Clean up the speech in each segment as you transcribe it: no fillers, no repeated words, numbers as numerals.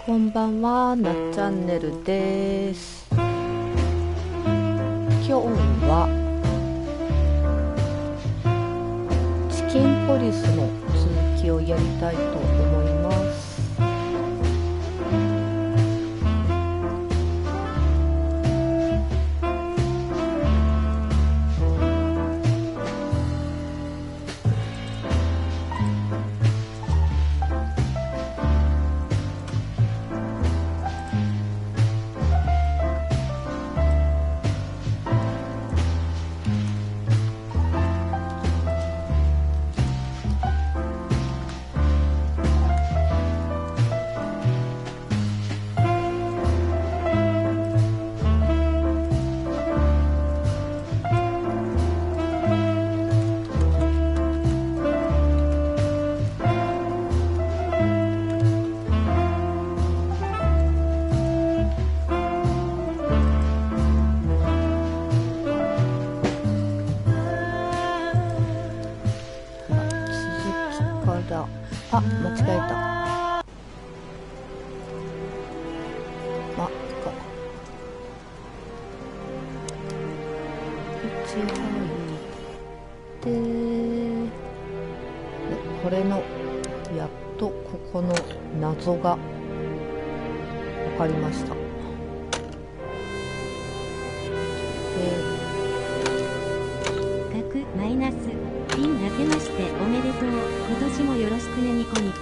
こんばんは、なっチャンネルです。今日はチキンポリスの続きをやりたいと思います。あ、間違えた。1入ってこれのやっとここの謎が分かりました。角マイナスピン明けましておめでとう。今年もよろしくね。ニコニコ。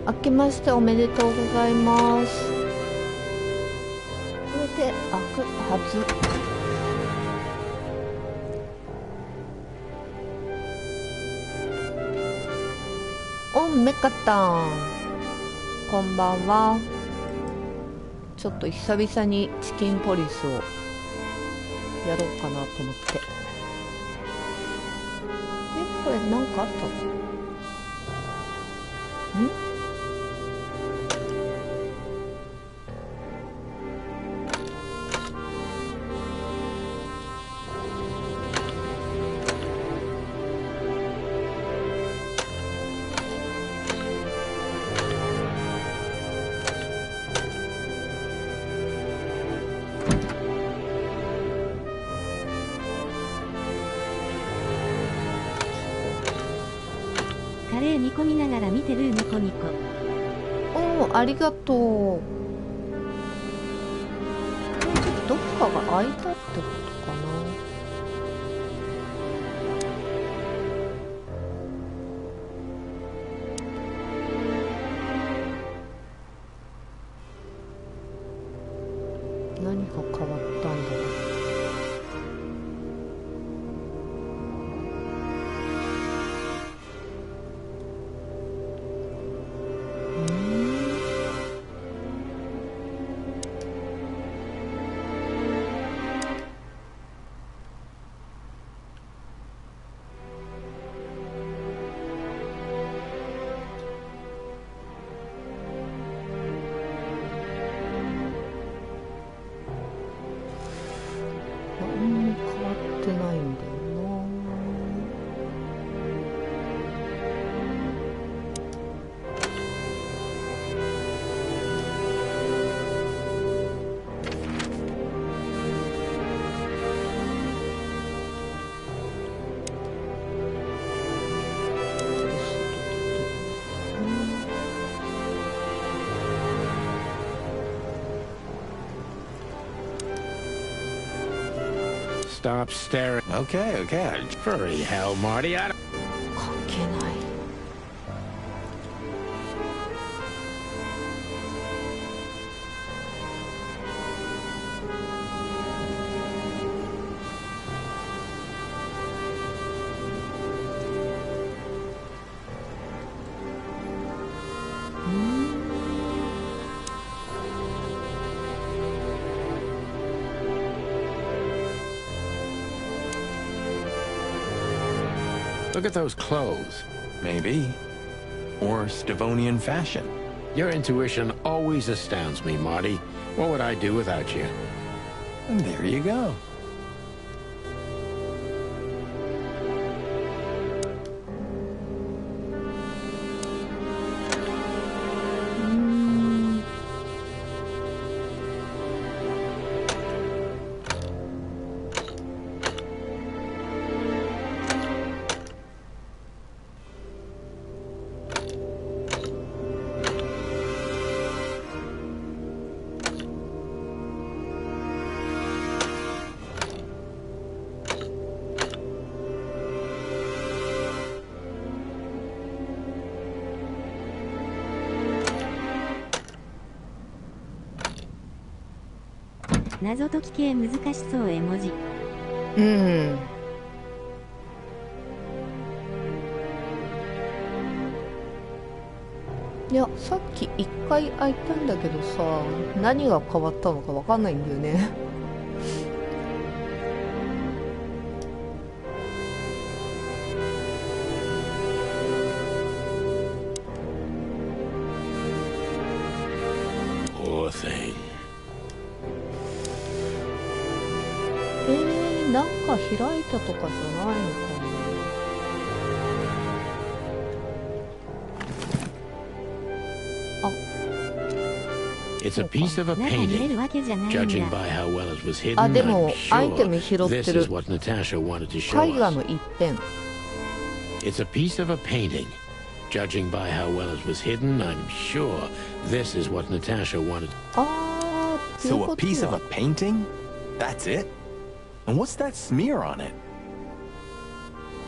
明けましておめでとうございます。これで開くはず。オンメカタン、こんばんは。ちょっと久々にチキンポリスをやろうかなと思って。これなんかあったの？ん？カレー煮込みながら見てるニコニコ。おー、ありがとう。これちょっとどっかが開いたってことかな。何が変わったんだろう。ないんだよな。Stop staring. Okay, okay. Furry hell, Marty. 関係ない。Look at those clothes. Maybe. Or Stavonian fashion. Your intuition always astounds me, Marty. What would I do without you? And there you go. 謎解き系難しそう絵文字。うん。いや、さっき一回開いたんだけどさ、何が変わったのかわかんないんだよね。Poor thing. なんか開いたとかじゃないのかな。It's a piece of a 中見れ painting. るわけじゃないん Judging だ。 by how well it was hidden, あ、で I'm もアイテ sure ム拾って this る is what Natasha wanted to show 絵画 us. の一辺。 It's a piece of a painting. Judging by how well it was hidden, I'm sure this is what Natasha wanted. あー、っていう So こ a と piece of は a painting? That's it? And what's that smear on it?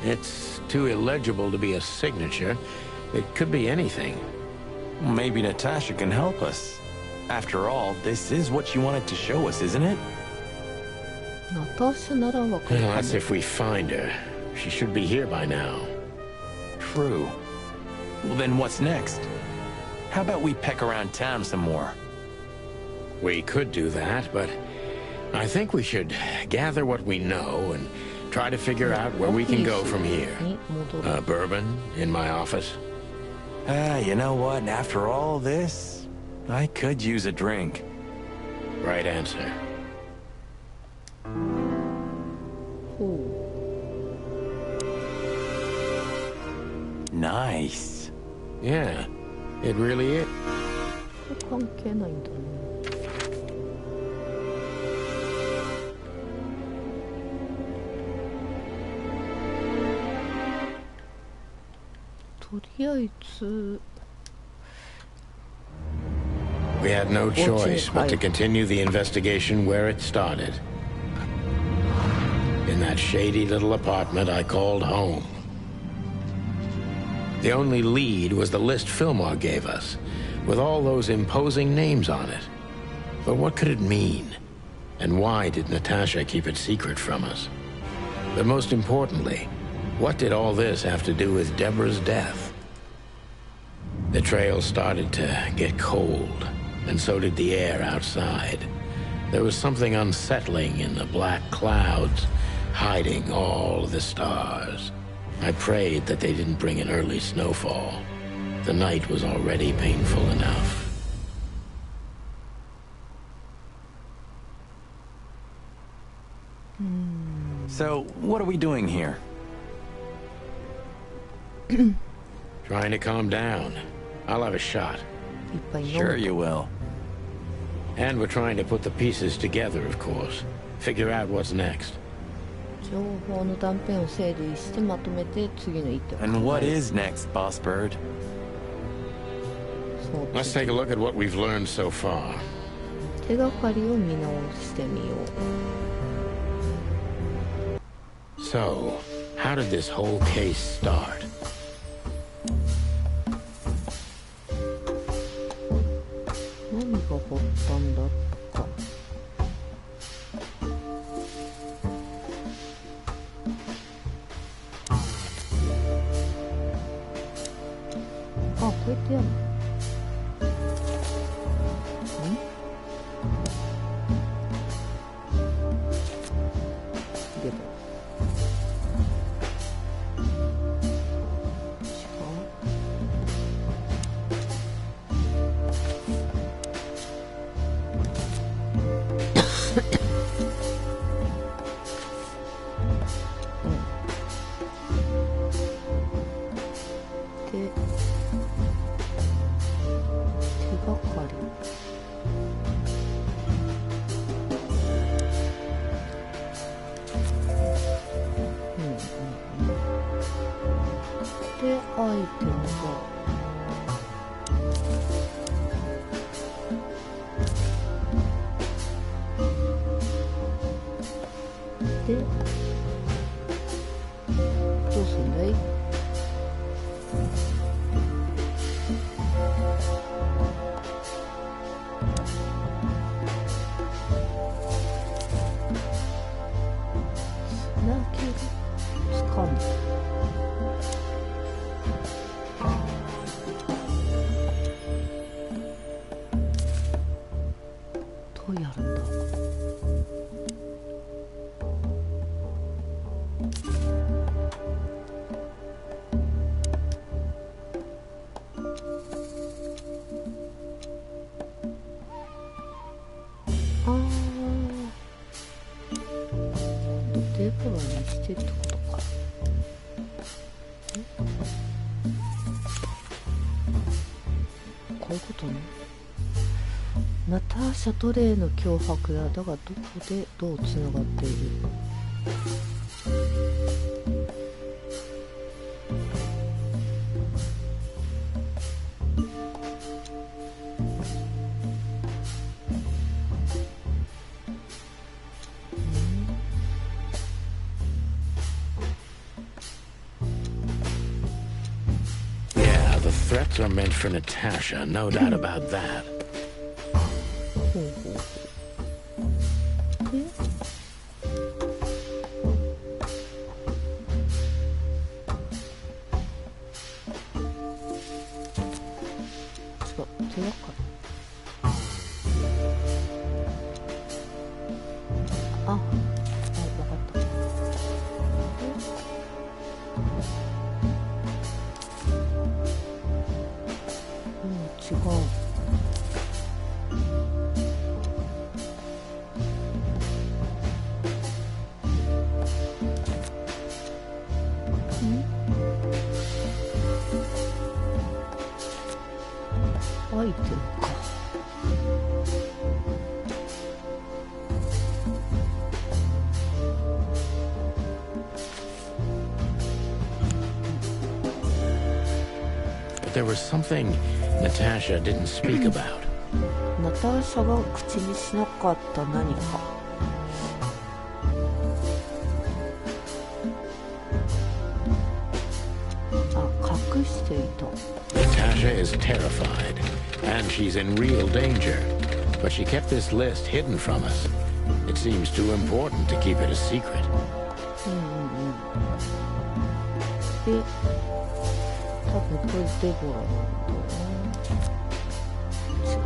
It's too illegible to be a signature. It could be anything. Maybe Natasha can help us. After all, this is what she wanted to show us, isn't it? ナターシャならわかる Well, か that's も。 if we find her. She should be here by now. True. Well, then what's next? How about we peck around town some more? We could do that, but I think we should gather what we know and try to figure out where we can go from here. に戻る。 Bourbon in my office. You know what? After all this, I could use a drink. Right answer. ほ Nice. Yeah, it really is. う。関係ないんだね。とりあえず We had no choice but to Right. continue the investigation where it started. In that shady little apartment I called home. The only lead was the list Fillmore gave us, with all those imposing names on it. But what could it mean? And why did Natasha keep it secret from us? But most importantly, what did all this have to do with Deborah's death? The trail started to get cold, and so did the air outside. There was something unsettling in the black clouds, hiding all the stars. I prayed that they didn't bring an early snowfall. The night was already painful enough. So, what are we doing here? Trying to calm down. I'll have a shot. いっぱい飲む。 Sure you will. And we're trying to put the pieces together, of course. Figure out what's next. 情報の断片を整理してまとめて次の一手を考える。 And what is next, Boss Bird? そう Let's take a look at what we've learned so far. 手がかりを見直してみよう。 So, how did this whole case start? 何が発端だったか。あ、こうやってやるの。でも。で、手がかり。で、アイテムが。で、どうすんだい？コラにしてってことか。こういうことね。ナターシャとレイの脅迫だ。だがどこでどうつながっている？Yeah, the threats are meant for Natasha, no doubt about that. ほうほうほう。違う、手がかり。あ、わかった。違う。アイテムか。But there was something Natasha didn't speak about. ナターシャが口にしなかった何か。あ、隠していた。Natasha is terrified, and she's in real danger. But she kept this list hidden from us. It seems too important to keep it a secret. で、多分これデボラなんだよな。違う。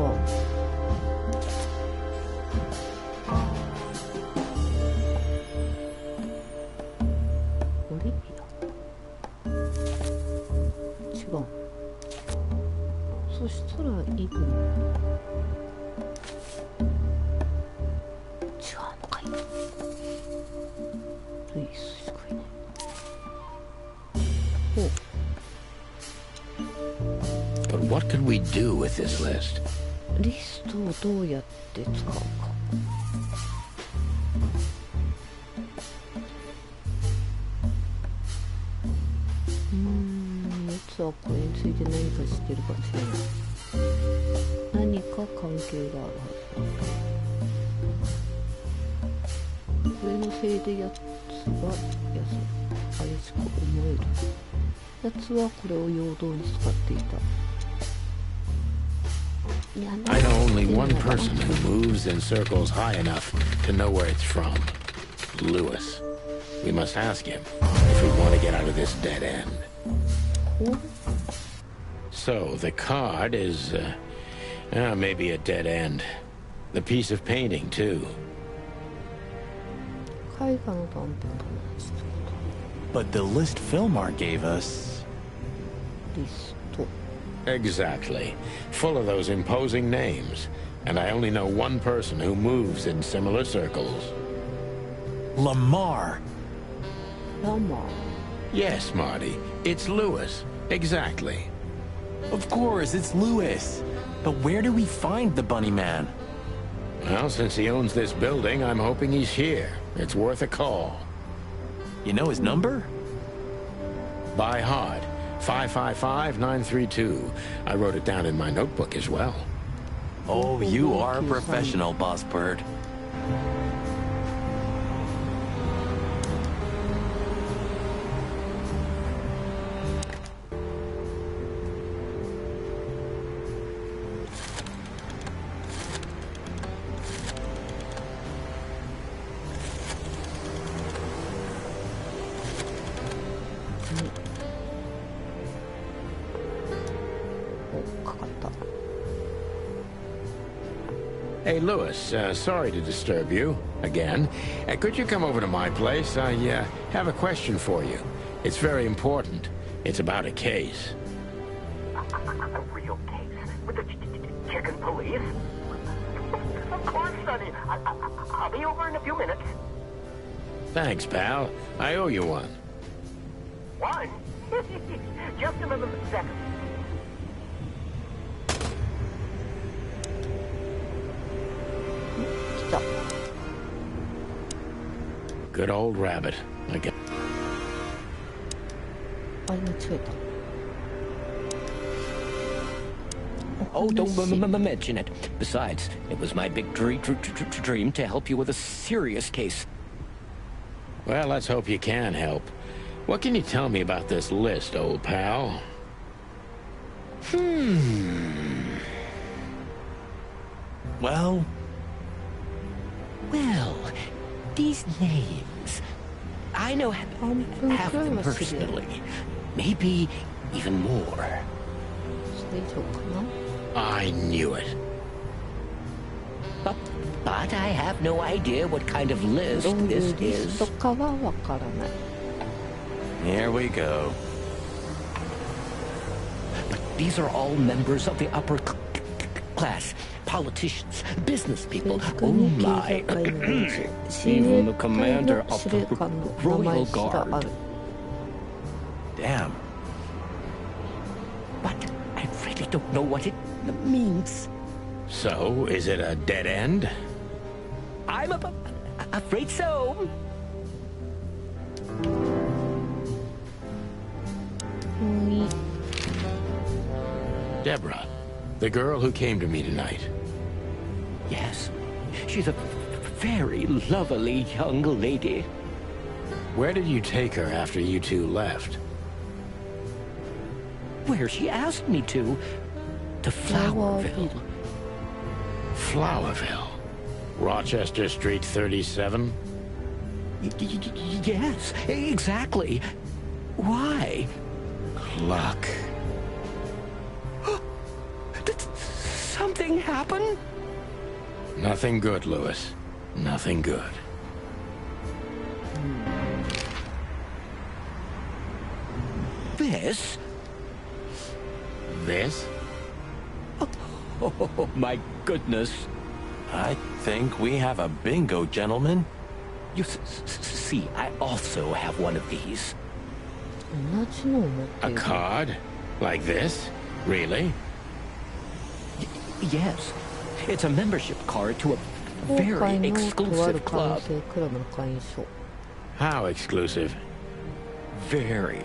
オリビア。違う。そしたらイブン。違うのかい。ルイスしかいない。ほう。But what could we do with this list? リストをどうやって使うか。奴はこれについて何か知ってるかもしれない。何か関係があるはずだ。これのせいで奴が怪しく思える。奴はこれを陽動に使っていた。I know only one person who moves in circles high enough to know where it's from. Lewis. We must ask him if we want to get out of this dead end. So, the card is, maybe a dead end. The piece of painting, too. 絵画の断片かな。 But the list Filmar gave us... リスト。 Exactly. Full of those imposing names. And I only know one person who moves in similar circles. Lamar! ラマー。 Yes, Marty. It's Lewis. Exactly. Of course, it's Lewis. But where do we find the Bunny Man? Well, since he owns this building, I'm hoping he's here. It's worth a call. You know his number? By heart. 555-932. I wrote it down in my notebook as well. Oh, you are a professional, Boss Bird. Hey, Lewis, sorry to disturb you again. Could you come over to my place? I have a question for you. It's very important. It's about a case. A real case? With the chicken police? Of course, Sonny. I'll be over in a few minutes. Thanks, pal. I owe you one. One? Just a second. Stop. Good old rabbit. I guess. あれ間違えた。 Oh, don't mention it. Besides, it was my big dream to help you with a serious case. Well, let's hope you can help. What can you tell me about this list, old pal? Well, these names. I know half of them personally. Maybe even more. それ以上かな。 I knew it. But I have no idea what kind of list どうい this うリス is. トかはわからない。 here we go. But these are all members of the upper class. Politicians, business people. 政治 Oh 家に経 my. 済界の連中、 Even the 親衛隊 commander の of 司 the 令官の名前 Royal すらあ Guard. る。 Damn. But I really don't know what it means. So, is it a dead end? I'm afraid so. Deborah, the girl who came to me tonight. Yes, she's a very lovely young lady. Where did you take her after you two left? Where she asked me to Flowerville. Flowerville. Rochester Street 37? Yes, exactly. Why? Luck. Did something happen? Nothing good, Lewis. Nothing good. This? This? Oh, my goodness. I think we have a bingo, gentlemen. You see, I also have one of these. 同じのを持って A いる。 card? Like this? Really? Yes, it's a membership card to a 今 very 回のとある exclusive 可能 club. 性クラブの会員証。 How exclusive? Very.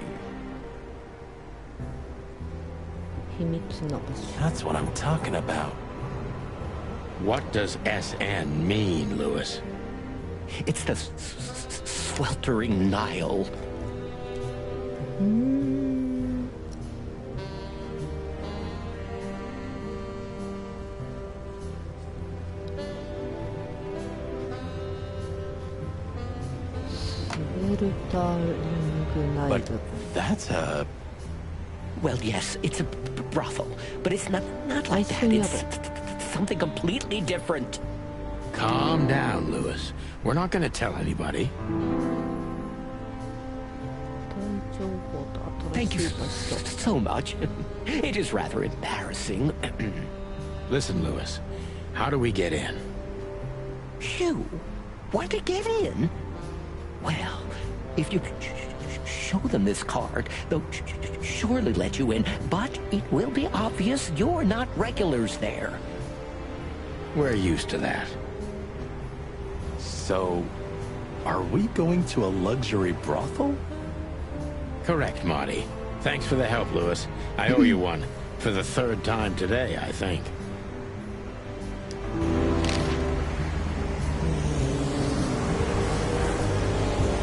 秘密な場所。 That's what I'm talking about. What does SN mean, Lewis? It's the sweltering Nile. うーん。スベルタリングナイ But ル。 that's a... Well, yes, it's a brothel, but it's not like that. It's something completely different. Calm down, Lewis. We're not going to tell anybody. 大情報と Thank 新 you しい場所。 so much. It is rather embarrassing. Listen, Lewis. How do we get in? You want to get in? Well, if you show them this card, they'll surely let you in, but it will be obvious you're not regulars there. We're used to that. So, are we going to a luxury brothel? Correct, Marty. Thanks for the help, Lewis. I owe you one. For the third time today, I think.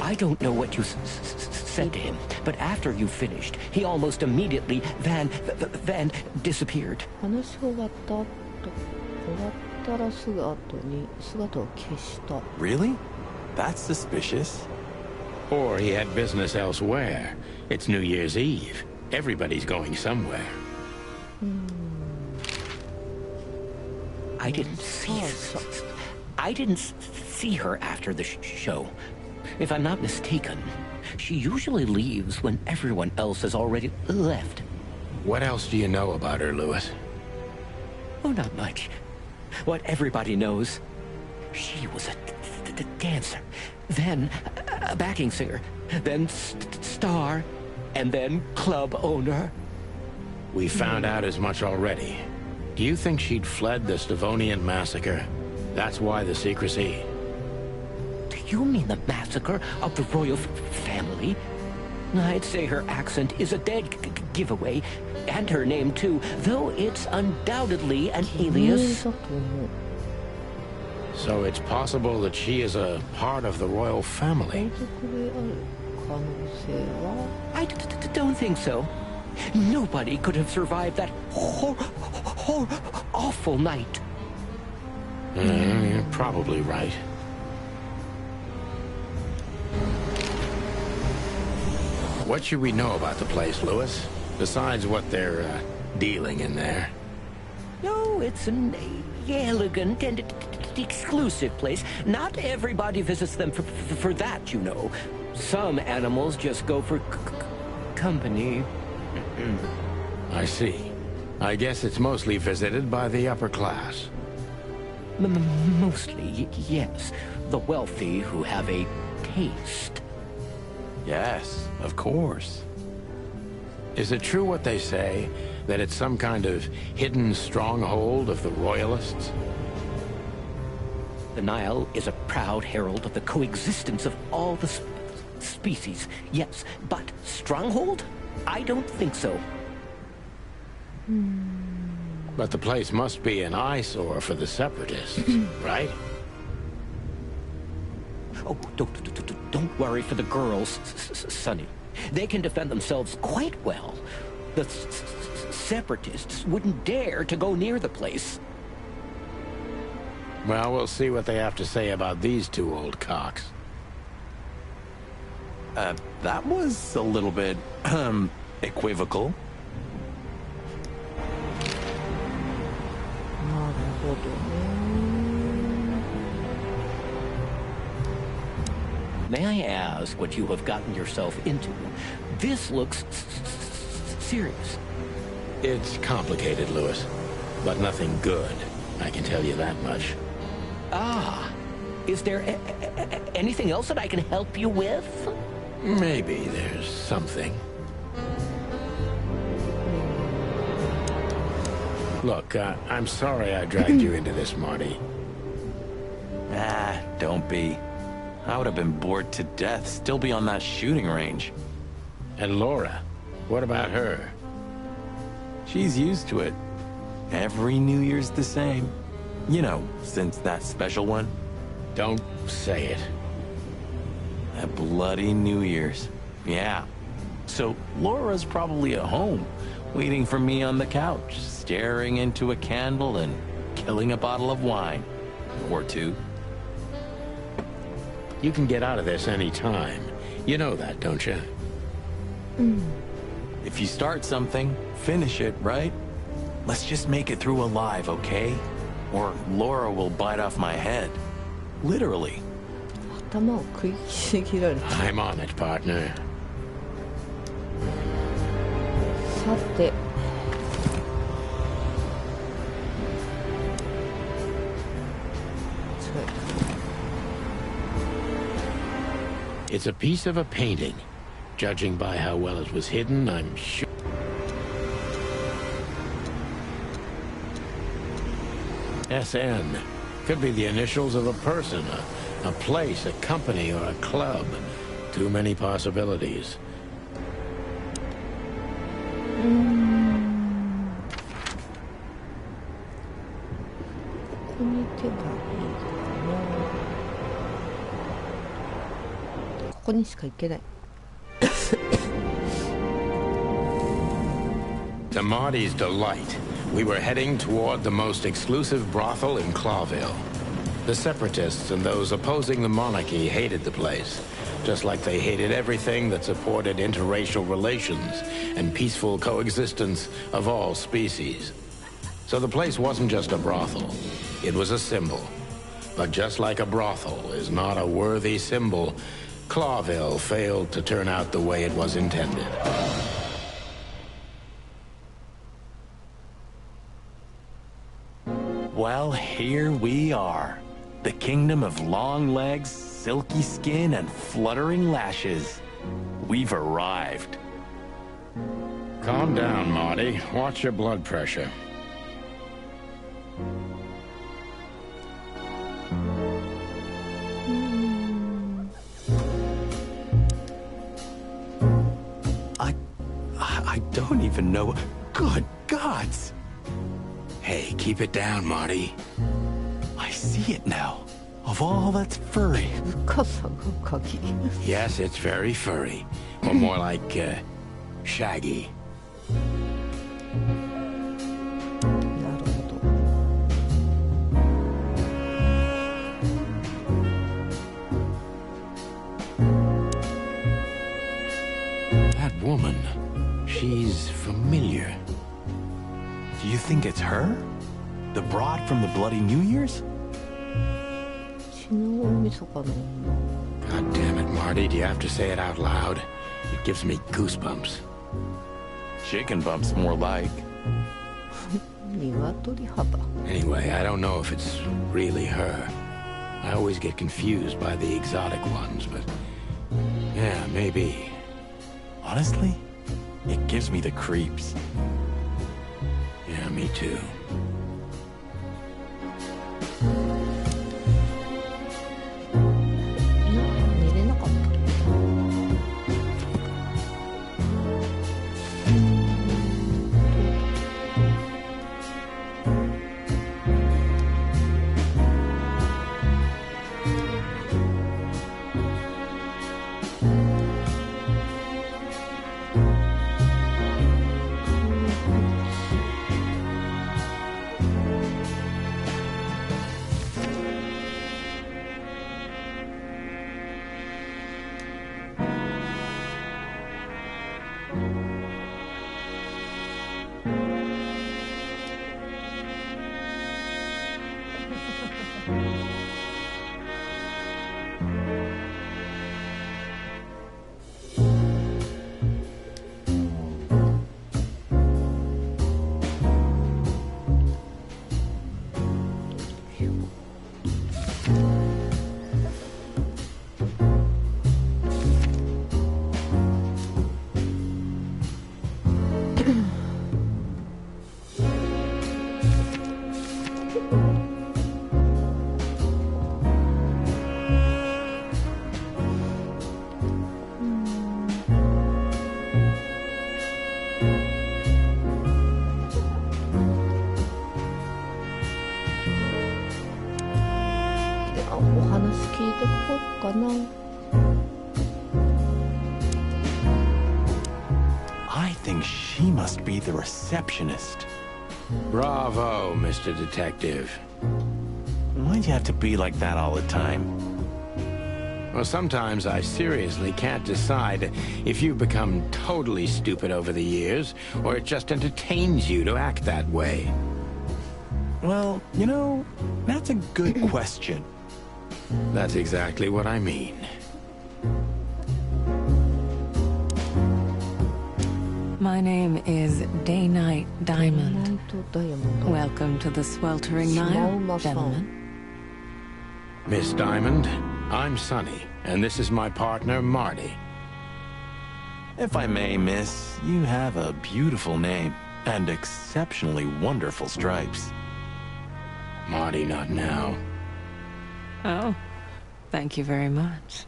I don't know what you said to him, but after you finished, he almost immediately van disappeared. 話が終わったらすぐ後に姿を消した。 Really? That's suspicious. Or he had business elsewhere. It's New Year's Eve. Everybody's going somewhere. I didn't see her after the show. If I'm not mistaken, she usually leaves when everyone else has already left. What else do you know about her, Lewis? Oh, not much. What everybody knows. She was a dancer, then a backing singer, then star, and then club owner. We found out as much already. Do you think she'd fled the Stavonian massacre? That's why the secrecy. Do you mean the massacre of the royal family? I'd say her accent is a dead giveaway, and her name too, though it's undoubtedly an alias. So it's possible that she is a part of the royal family. I don't think so. Nobody could have survived that awful night. You're probably right. What should we know about the place, Lewis? Besides what they're dealing in there. No, it's an elegant and exclusive place. Not everybody visits them for that, you know. Some animals just go for company. I see. I guess it's mostly visited by the upper class. Mostly, yes. The wealthy who have a taste. Yes, of course. Is it true what they say, that it's some kind of hidden stronghold of the royalists? The Nile is a proud herald of the coexistence of all the species, yes, but stronghold? I don't think so. But the place must be an eyesore for the separatists, right? Oh, don't worry for the girls, Sonny. They can defend themselves quite well. The separatists wouldn't dare to go near the place. Well, we'll see what they have to say about these two old cocks. That was a little bit, equivocal. なるほどね。 May I ask what you have gotten yourself into? This looks serious. It's complicated, Lewis, but nothing good. I can tell you that much. Ah, is there anything else that I can help you with? Maybe there's something. Look, I'm sorry I dragged you into this, Marty. Ah, don't be. I would have been bored to death, still be on that shooting range. And Laura, what about her? She's used to it. Every New Year's the same. You know, since that special one. Don't say it. That bloody New Year's. Yeah. So Laura's probably at home, waiting for me on the couch, staring into a candle and killing a bottle of wine. Or two. You can get out of this any time. You know that, don't you? If you start something, finish it, right? Let's just make it through alive, okay? Or Laura will bite off my head. Literally. 頭を食いちぎられた。 I'm on it, partner. さて。 It's a piece of a painting. Judging by how well it was hidden, I'm sure. SN. Could be the initials of a person, a place, a company, or a club. Too many possibilities. ここに行けばいいかな。ここにしか行けない。 To Marty's delight, we were heading toward the most exclusive brothel in Clawville. The separatists and those opposing the monarchy hated the place, just like they hated everything that supported interracial relations and peaceful coexistence of all species. So the place wasn't just a brothel, it was a symbol. But just like a brothel is not a worthy symbol, Clawville failed to turn out the way it was intended. Well, here we are. The kingdom of long legs, silky skin, and fluttering lashes. We've arrived. Calm down, Marty. Watch your blood pressure. I don't even know. Good gods! Hey, keep it down, Marty. I see it now. Of all that's furry. 深さが鍵。 Yes, it's very furry. Or more like, shaggy. なるほど。That woman, she's familiar. Do you think it's her? The broad from the Bloody New Year's? 血の大晦日の女。 God damn it, Marty. Do you have to say it out loud? It gives me goosebumps. Chicken bumps, more like. 鶏肌。 Anyway, I don't know if it's really her. I always get confused by the exotic ones, but... yeah, maybe. Honestly, it gives me the creeps. Yeah, me too. 寝れなかった。お話聞いてこうかな。 I think she must be the receptionist. Bravo, Mr. Detective. Why'd you have to be like that all the time? Well, sometimes I seriously can't decide if you've become totally stupid over the years, or it just entertains you to act that way. Well, you know, that's a good question. That's exactly what I mean. My name is Day-Night Diamond. ナイトダイヤモンド。 Welcome to the sweltering Nile, gentlemen. Miss Diamond, I'm Sonny, and this is my partner, Marty. If I may, miss, you have a beautiful name and exceptionally wonderful stripes. Marty, not now. Oh, thank you very much.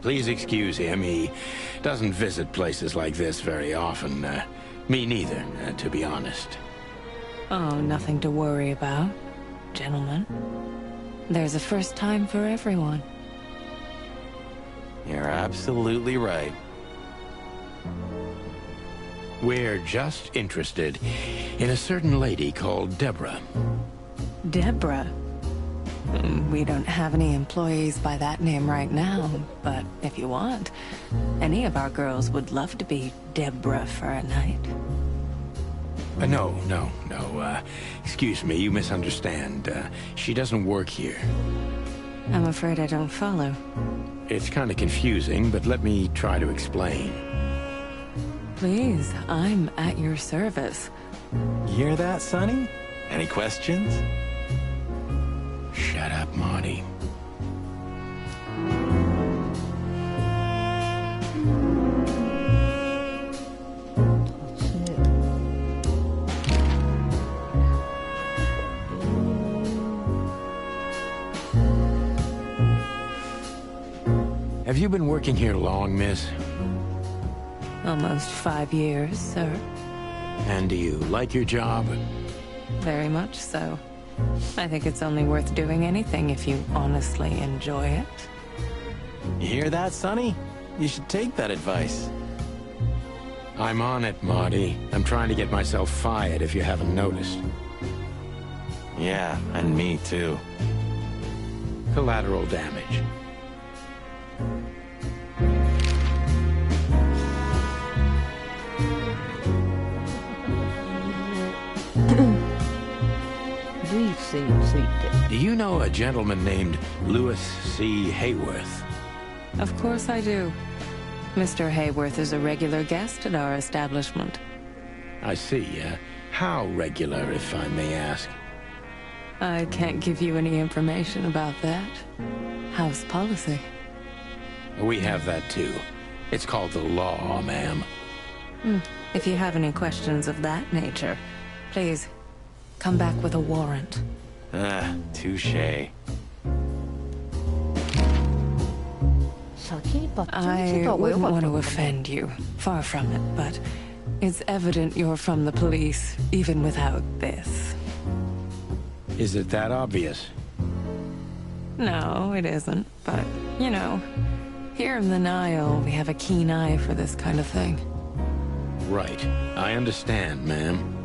Please excuse him. He doesn't visit places like this very often. Me neither, to be honest. Oh, nothing to worry about, gentlemen. There's a first time for everyone. You're absolutely right. We're just interested in a certain lady called Deborah. Deborah. We don't have any employees by that name right now, but if you want, any of our girls would love to be Deborah for a night. No. Excuse me, you misunderstand. She doesn't work here. I'm afraid I don't follow. It's kind of confusing, but let me try to explain. Please, I'm at your service. You hear that, Sonny? Any questions? Shut up, Marty. Have you been working here long, miss? Almost 5 years, sir. And do you like your job? Very much so. I think it's only worth doing anything if you honestly enjoy it. You hear that, Sonny? You should take that advice. I'm on it, Marty. I'm trying to get myself fired if you haven't noticed. Yeah, and me too. Collateral damage. Do you know a gentleman named Louis C. Hayworth? Of course I do. Mr. Hayworth is a regular guest at our establishment. I see. How regular, if I may ask? I can't give you any information about that. House policy. We have that too. It's called the law, ma'am. If you have any questions of that nature, please come back with a warrant. Touche. I wouldn't want to offend you. Far from it, but it's evident you're from the police, even without this. Is it that obvious? No, it isn't. But, you know, here in the Nile, we have a keen eye for this kind of thing. Right. I understand, ma'am.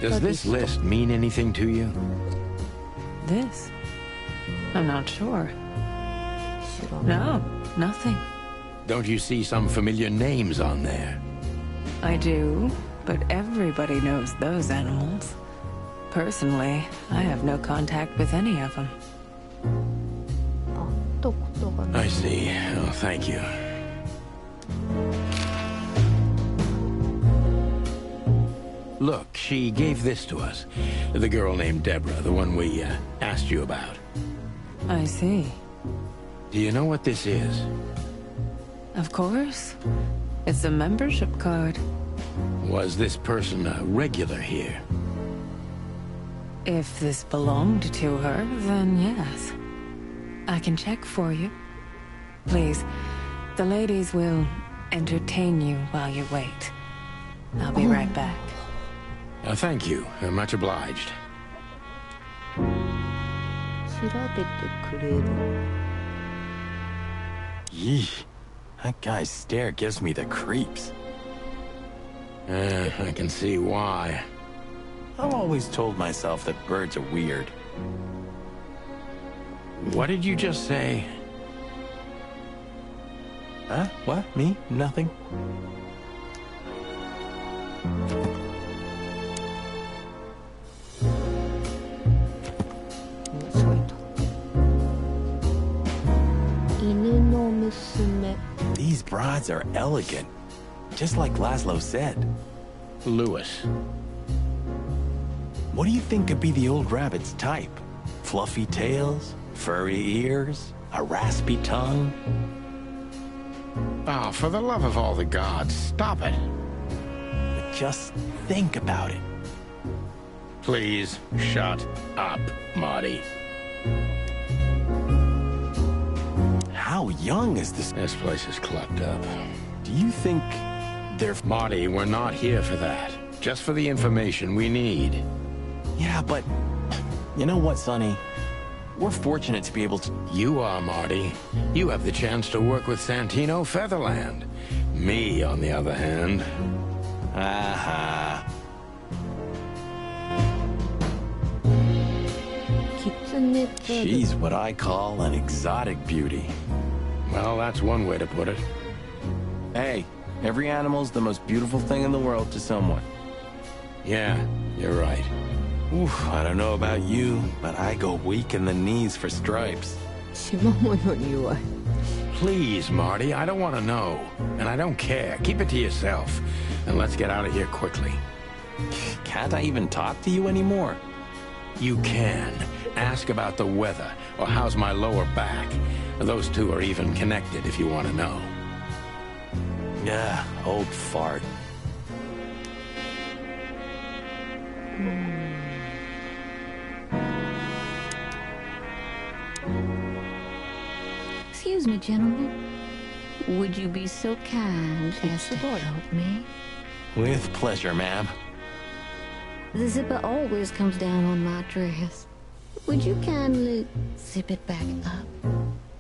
Does this list mean anything to you? This? I'm not sure. No, nothing. Don't you see some familiar names on there? I do, but everybody knows those animals. Personally, I have no contact with any of them. I see. Oh, thank you. Look, she gave this to us. The girl named Deborah, the one we asked you about. I see. Do you know what this is? Of course. It's a membership card. Was this person a regular here? If this belonged to her, then yes. I can check for you. Please, the ladies will entertain you while you wait. I'll be right back. Thank you. Much obliged. Yeesh. That guy's stare gives me the creeps. I can see why. I've always told myself that birds are weird. What did you just say? Huh? What? Me? Nothing? These brides are elegant, just like Laszlo said. Louis. What do you think could be the old rabbit's type? Fluffy tails, furry ears, a raspy tongue? Oh, for the love of all the gods, stop it. But just think about it. Please, shut up, Marty. How young is this? This place is clucked up. Do you think they're... Marty, we're not here for that. Just for the information we need. Yeah, but... You know what, Sonny? We're fortunate to be able to... You are, Marty. You have the chance to work with Santino Featherland. Me, on the other hand... Aha. She's what I call an exotic beauty. Well, that's one way to put it. Hey, every animal's the most beautiful thing in the world to someone. Yeah, you're right. Oof, I don't know about you, but I go weak in the knees for stripes. Please, Marty, I don't want to know. And I don't care. Keep it to yourself. And let's get out of here quickly. Can't I even talk to you anymore? You can. Ask about the weather, or how's my lower back. Those two are even connected if you want to know. Yeah, old fart. Excuse me, gentlemen. Would you be so kind as to help me? With pleasure, ma'am. The zipper always comes down on my dress. Would you kindly zip it back up?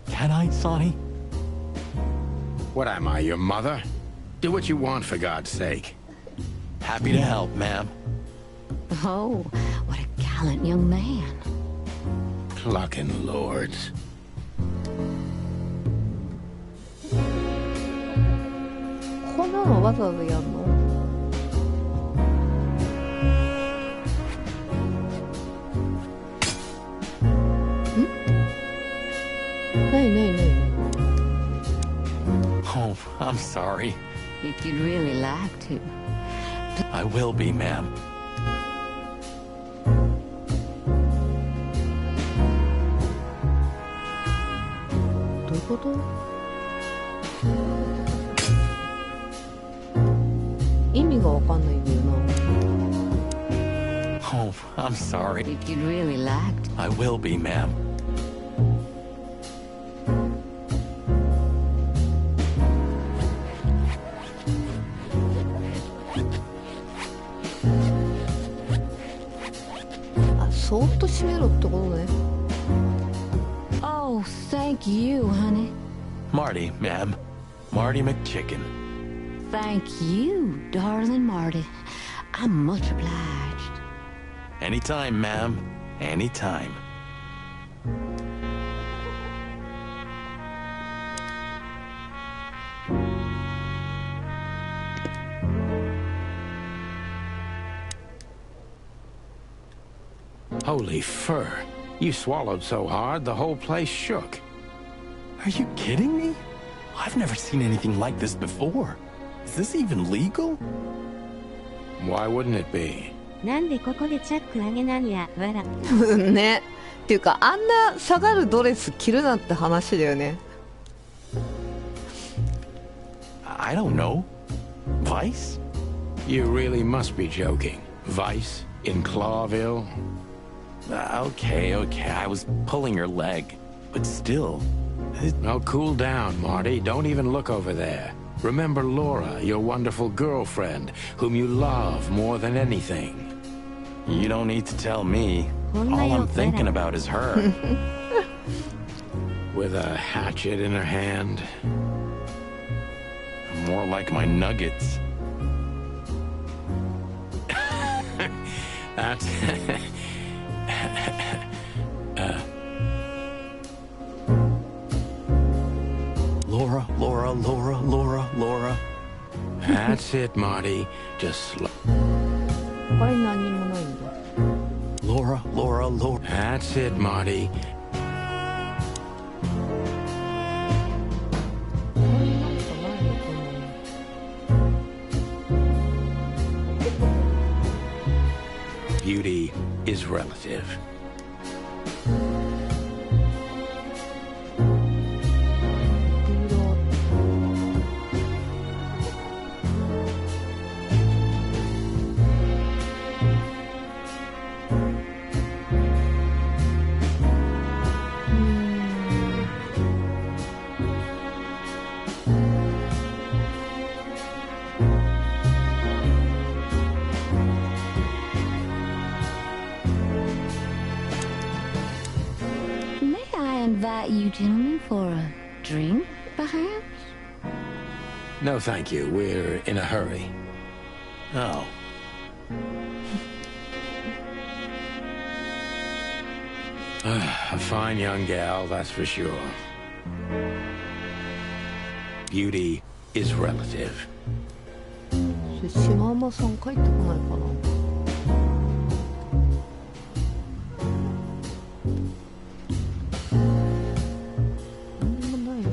Can I, Sonny? What am I, your mother? Do what you want, for God's sake. Happy to help, ma'am. Oh, what a gallant young man. Clucking lords. こんなのわざわざやんの？なになになに？ Oh, I'm sorry. If you'd really like to. I will be, ma'am. どういうこと？意味がわかんないんだよな。Oh, I'm sorry. If you'd really like to. I will be, ma'am. あ、そーっと閉めろってことね。Oh, thank you, honey. Marty, ma'am. Marty McChicken. Thank you, darling Marty. I'm much obliged. Anytime, ma'am. Anytime. Holy fur. You swallowed so hard, the whole place shook. Are you kidding me? I've never seen anything like this before. Is this even legal? Why wouldn't it be? なんでここでチャックあげなんや、わら。ね。っていうか、あんな下がるドレス着るなって話だよね。I don't know. Vice? You really must be joking. Vice? In Clawville? Okay. I was pulling your leg. But still... Oh, cool down, Marty. Don't even look over there. Remember Laura, your wonderful girlfriend, whom you love more than anything. You don't need to tell me. All I'm thinking about is her. With a hatchet in her hand. More like my nuggets. That's... Laura. That's it, Marty. Just slow. 他に何もないんだ。Laura. That's it, Marty. 他になんかないのかな。 Beauty is relative. May I invite you gentlemen for a drink, perhaps? No, thank you. We're in a hurry. Oh. A fine young gal, that's for sure. Beauty is relative. それ島山さん帰ってこないかな。何もないよ。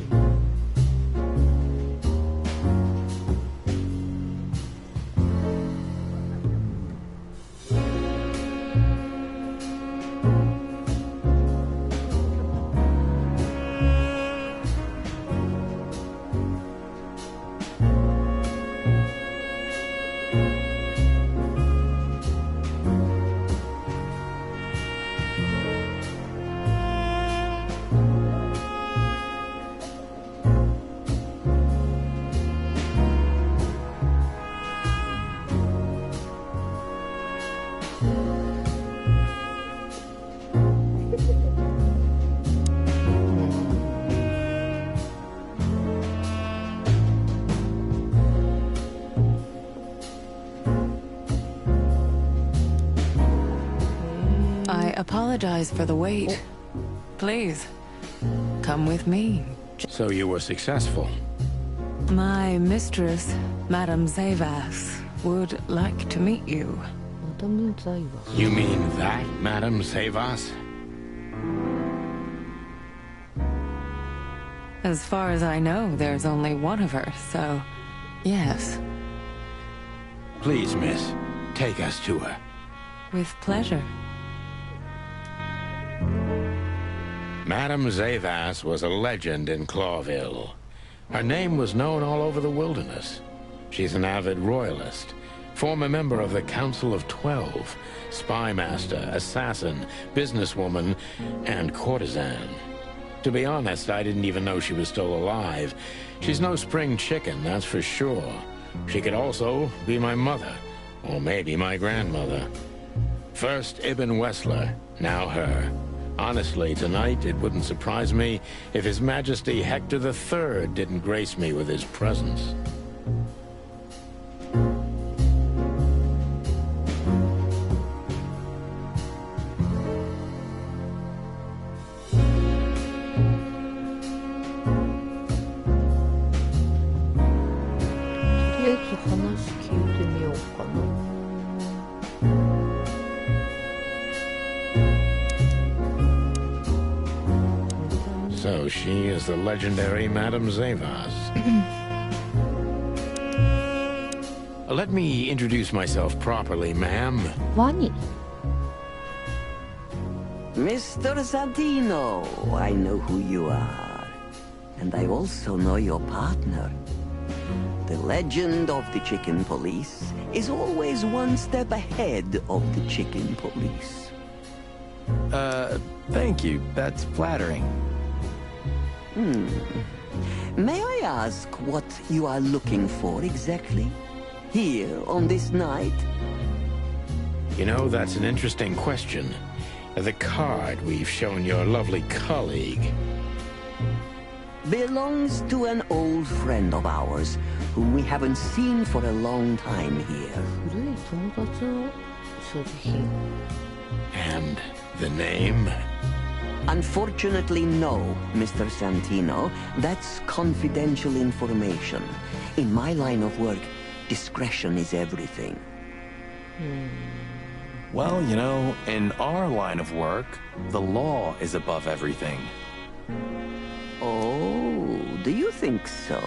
I apologize for the wait. Please, come with me. So you were successful. My mistress, Madame Zavas, would like to meet you. マダムザイワ You mean that, Madame Savas? As far as I know, there's only one of her, so yes, Please, miss, take us to her. with pleasure. Madame Zavas was a legend in Clawville. Her name was known all over the wilderness. She's an avid royalist, former member of the Council of 12, spy master, assassin, businesswoman, and courtesan. To be honest, I didn't even know she was still alive. She's no spring chicken, that's for sure. She could also be my mother, or maybe my grandmother. First Ibn Wessler, now her. Honestly, tonight, it wouldn't surprise me if His Majesty Hector III didn't grace me with his presence. So she is the legendary Madame Zavas. Let me introduce myself properly, ma'am. ワニ Mr. Santino, I know who you are. And I also know your partner. The legend of the Chicken Police is always one step ahead of the Chicken Police. Thank you. That's flattering. May I ask what you are looking for exactly? Here on this night? You know, that's an interesting question. The card we've shown your lovely colleague. Belongs to an old friend of ours, whom we haven't seen for a long time here. 古い友達の所持品 And the name? Unfortunately, no, Mr. Santino. That's confidential information. In my line of work, discretion is everything. Well, you know, in our line of work, the law is above everything. Oh, do you think so?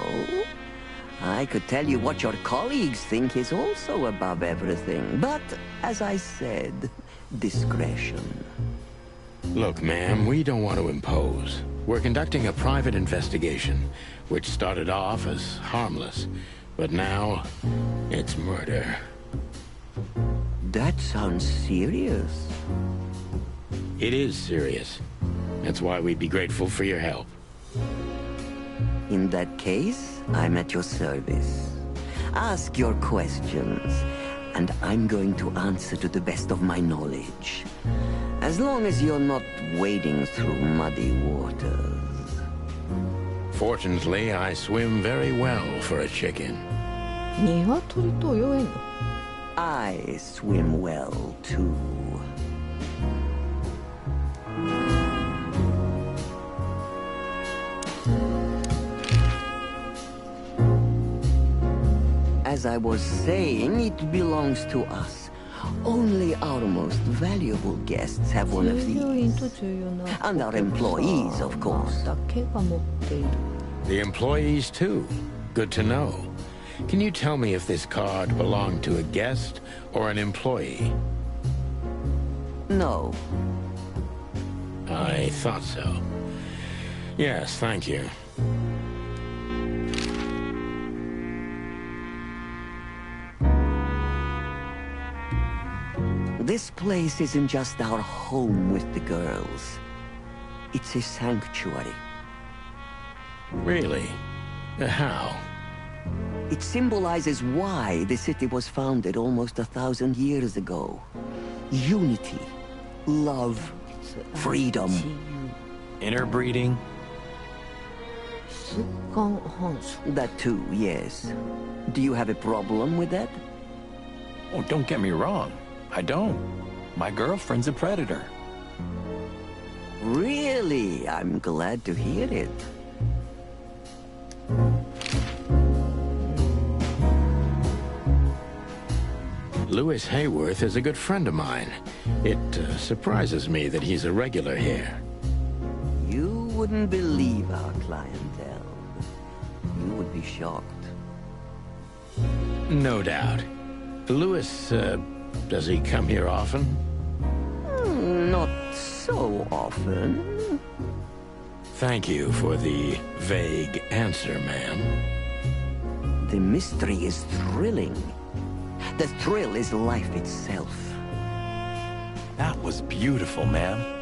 I could tell you what your colleagues think is also above everything. But, as I said, discretion. Look, ma'am, we don't want to impose. We're conducting a private investigation, which started off as harmless, but now it's murder. That sounds serious. It is serious. That's why we'd be grateful for your help. In that case, I'm at your service. Ask your questions, and I'm going to answer to the best of my knowledge. As long as you're not wading through muddy waters. Fortunately, I swim very well for a chicken. 鶏と泳げんの I swim well, too. As I was saying, it belongs to us. Only our most valuable guests have one of 従業員 these. と重要な And our employees, of course. だけが持っている The employees, too. Good to know. Can you tell me if this card belonged to a guest or an employee? No. I thought so. Yes, thank you. This place isn't just our home with the girls. It's a sanctuary. Really? How? It symbolizes why the city was founded almost 1,000 years ago. Unity, love, freedom. Interbreeding? That too, yes. Do you have a problem with that? Oh, don't get me wrong. I don't. My girlfriend's a predator. Really? I'm glad to hear it. Louis Hayworth is a good friend of mine. It surprises me that he's a regular here. You wouldn't believe our clientele. You would be shocked. No doubt. Louis, does he come here often? Not so often. Thank you for the vague answer, ma'am. The mystery is thrilling. The thrill is life itself. That was beautiful, ma'am.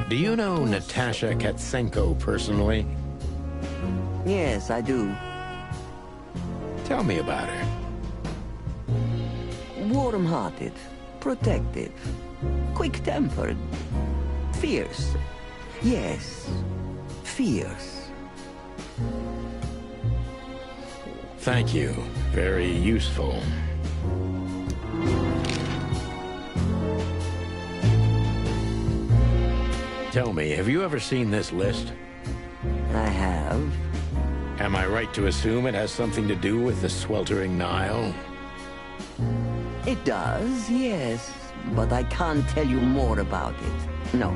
Do you know Natasha Katsenko personally? Yes, I do. Tell me about her. Warm-hearted, protective, quick-tempered, fierce. Yes, fierce. Thank you. Very useful. Tell me, have you ever seen this list? I have. Am I right to assume it has something to do with the sweltering Nile? It does, yes, but I can't tell you more about it. No.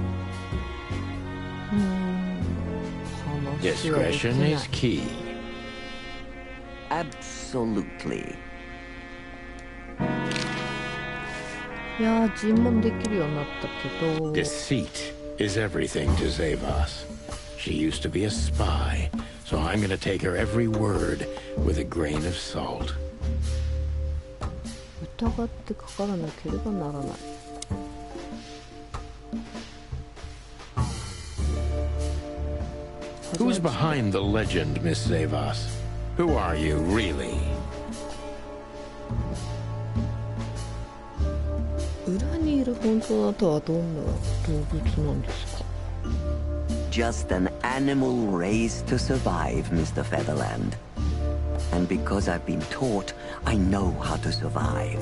Discretion is key. Absolutely. いやー、尋問できるようになったけど。 Deceit is everything to Zavos. She used to be a spy, so I'm gonna take her every word with a grain of salt. 疑ってかからなければならない。Who's behind the legend, Miss Zavos? Who are you, really? 裏にいる本当のあなたはどんな動物なんですか？ Just an animal raised to survive, Mr. Featherland. And because I've been taught, I know how to survive.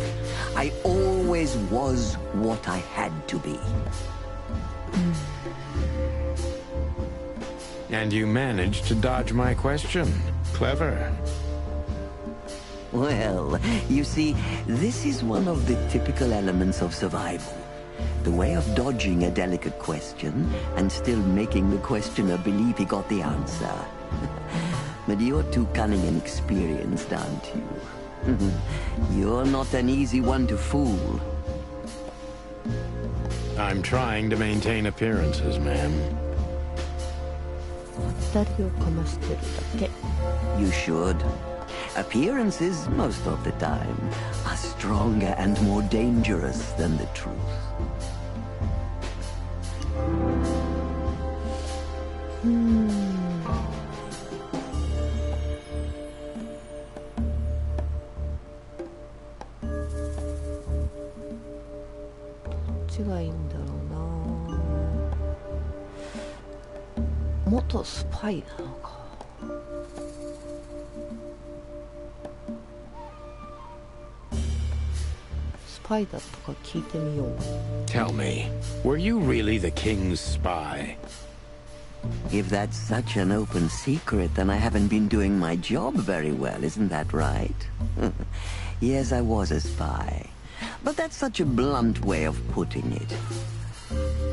I always was what I had to be. And you managed to dodge my question. Clever. Well, you see, this is one of the typical elements of survival. The way of dodging a delicate question and still making the questioner believe he got the answer. But you're too cunning and experienced, aren't you? You're not an easy one to fool. I'm trying to maintain appearances, ma'am. 当たりをかましてるだけ。 You should. Appearances, most of the time, are stronger and more dangerous than the truth. どっちがいいんだろうな。元スパイなのか。スパイだったか聞いてみよう。 Tell me, were you really the king's spy? If that's such an open secret, then I haven't been doing my job very well, isn't that right? Yes, I was a spy. But that's such a blunt way of putting it.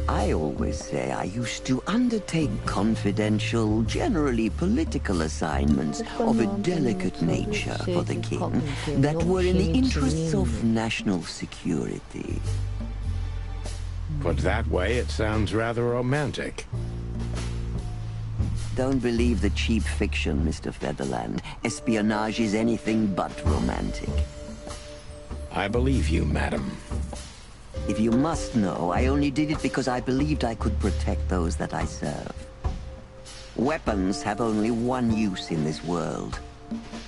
I always say I used to undertake confidential, generally political assignments of a delicate nature for the king that were in the interests of national security. Put that way, it sounds rather romantic. Don't believe the cheap fiction, Mr. Featherland. Espionage is anything but romantic. I believe you, madam. If you must know, I only did it because I believed I could protect those that I serve. Weapons have only one use in this world.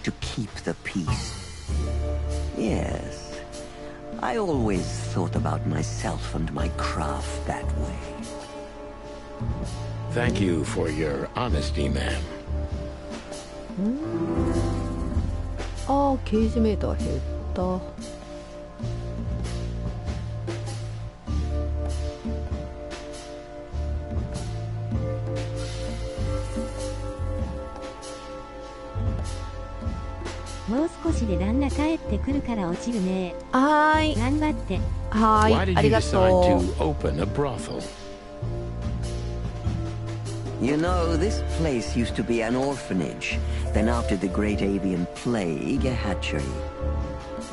To keep the peace. Yes. I always thought about myself and my craft that way. Thank you for your honesty, ma'am. ああ、ケージメーター減った。もう少しで旦那帰ってくるから落ちるね。はーい。頑張って。は Why ーい。 did あ you りが decide とう。 to open a brothel? You know, this place used to be an orphanage. Then after the Great Avian Plague, a hatchery.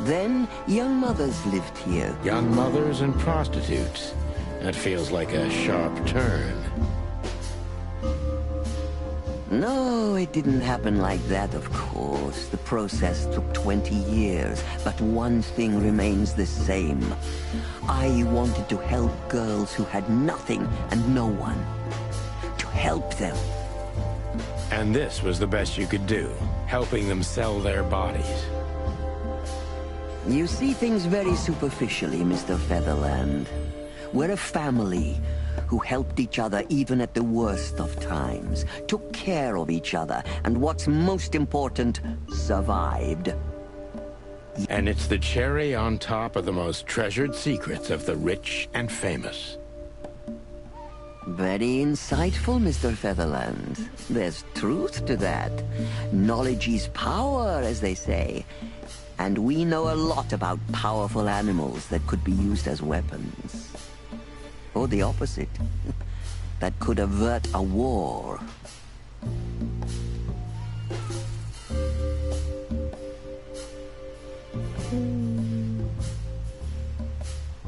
Then, young mothers lived here. Young mothers and prostitutes. That feels like a sharp turn. No, it didn't happen like that, of course. The process took 20 years, but one thing remains the same. I wanted to help girls who had nothing and no one. To help them. And this was the best you could do, helping them sell their bodies. You see things very superficially, Mr. Featherland. We're a family who helped each other even at the worst of times, took care of each other, and what's most important, survived. And it's the cherry on top of the most treasured secrets of the rich and famous. Very insightful, Mr. Featherland. There's truth to that. Knowledge is power, as they say. And we know a lot about powerful animals that could be used as weapons. Or the opposite. That could avert a war.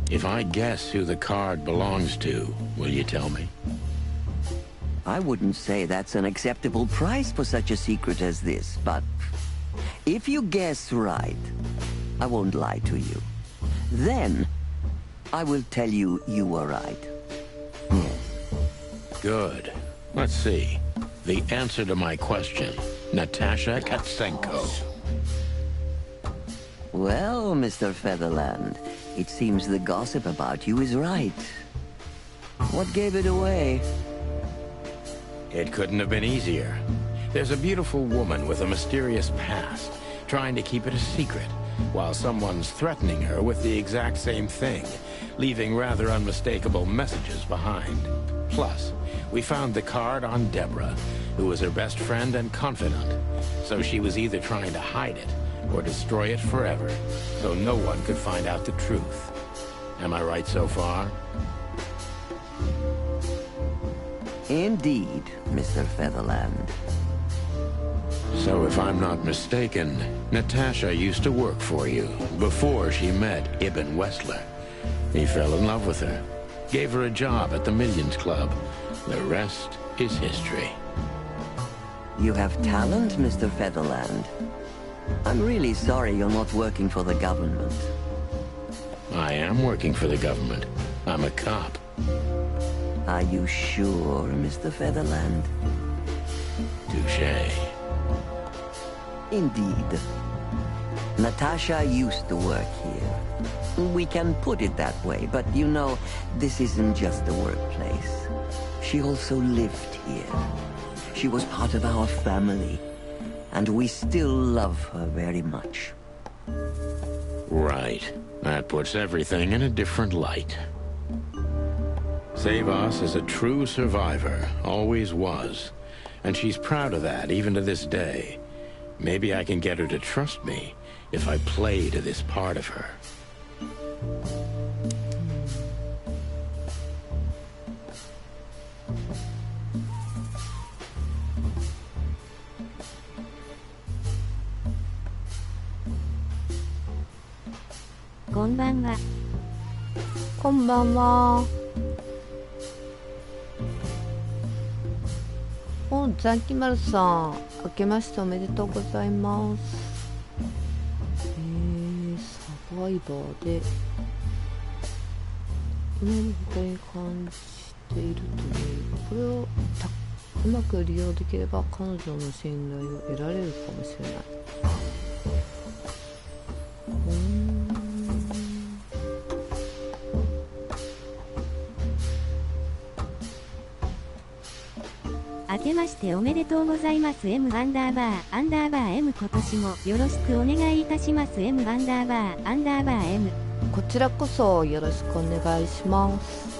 If I guess who the card belongs to, will you tell me? I wouldn't say that's an acceptable price for such a secret as this, but if you guess right, I won't lie to you. Then, I will tell you you were right. Yes. Good. Let's see. The answer to my question. Natasha Katsenko. Well, Mr. Featherland, it seems the gossip about you is right. What gave it away? It couldn't have been easier. There's a beautiful woman with a mysterious past, trying to keep it a secret, while someone's threatening her with the exact same thing, leaving rather unmistakable messages behind. Plus, we found the card on Deborah, who was her best friend and confidant, so she was either trying to hide it or destroy it forever, so no one could find out the truth. Am I right so far? Indeed, Mr. Featherland. So if I'm not mistaken, Natasha used to work for you before she met Ibn Wessler. He fell in love with her, gave her a job at the Millions Club. The rest is history. You have talent, Mr. Featherland. I'm really sorry you're not working for the government. I am working for the government. I'm a cop. Are you sure, Mr. Featherland? Touché. Indeed. Natasha used to work here. We can put it that way, but you know, this isn't just a workplace. She also lived here. She was part of our family, and we still love her very much. Right. That puts everything in a different light. Savas is a true survivor, always was. And she's proud of that, even to this day. Maybe I can get her to trust me if I play to this part of her. Konbanwa. こんばんは。お、ザンキマルさん、明けましておめでとうございます。サバイバーで今の他に感じているという、これをうまく利用できれば彼女の信頼を得られるかもしれない。明けましておめでとうございます。 M アンダーバーアンダーバー M 今年もよろしくお願いいたします。 M アンダーバーアンダーバー M こちらこそよろしくお願いします。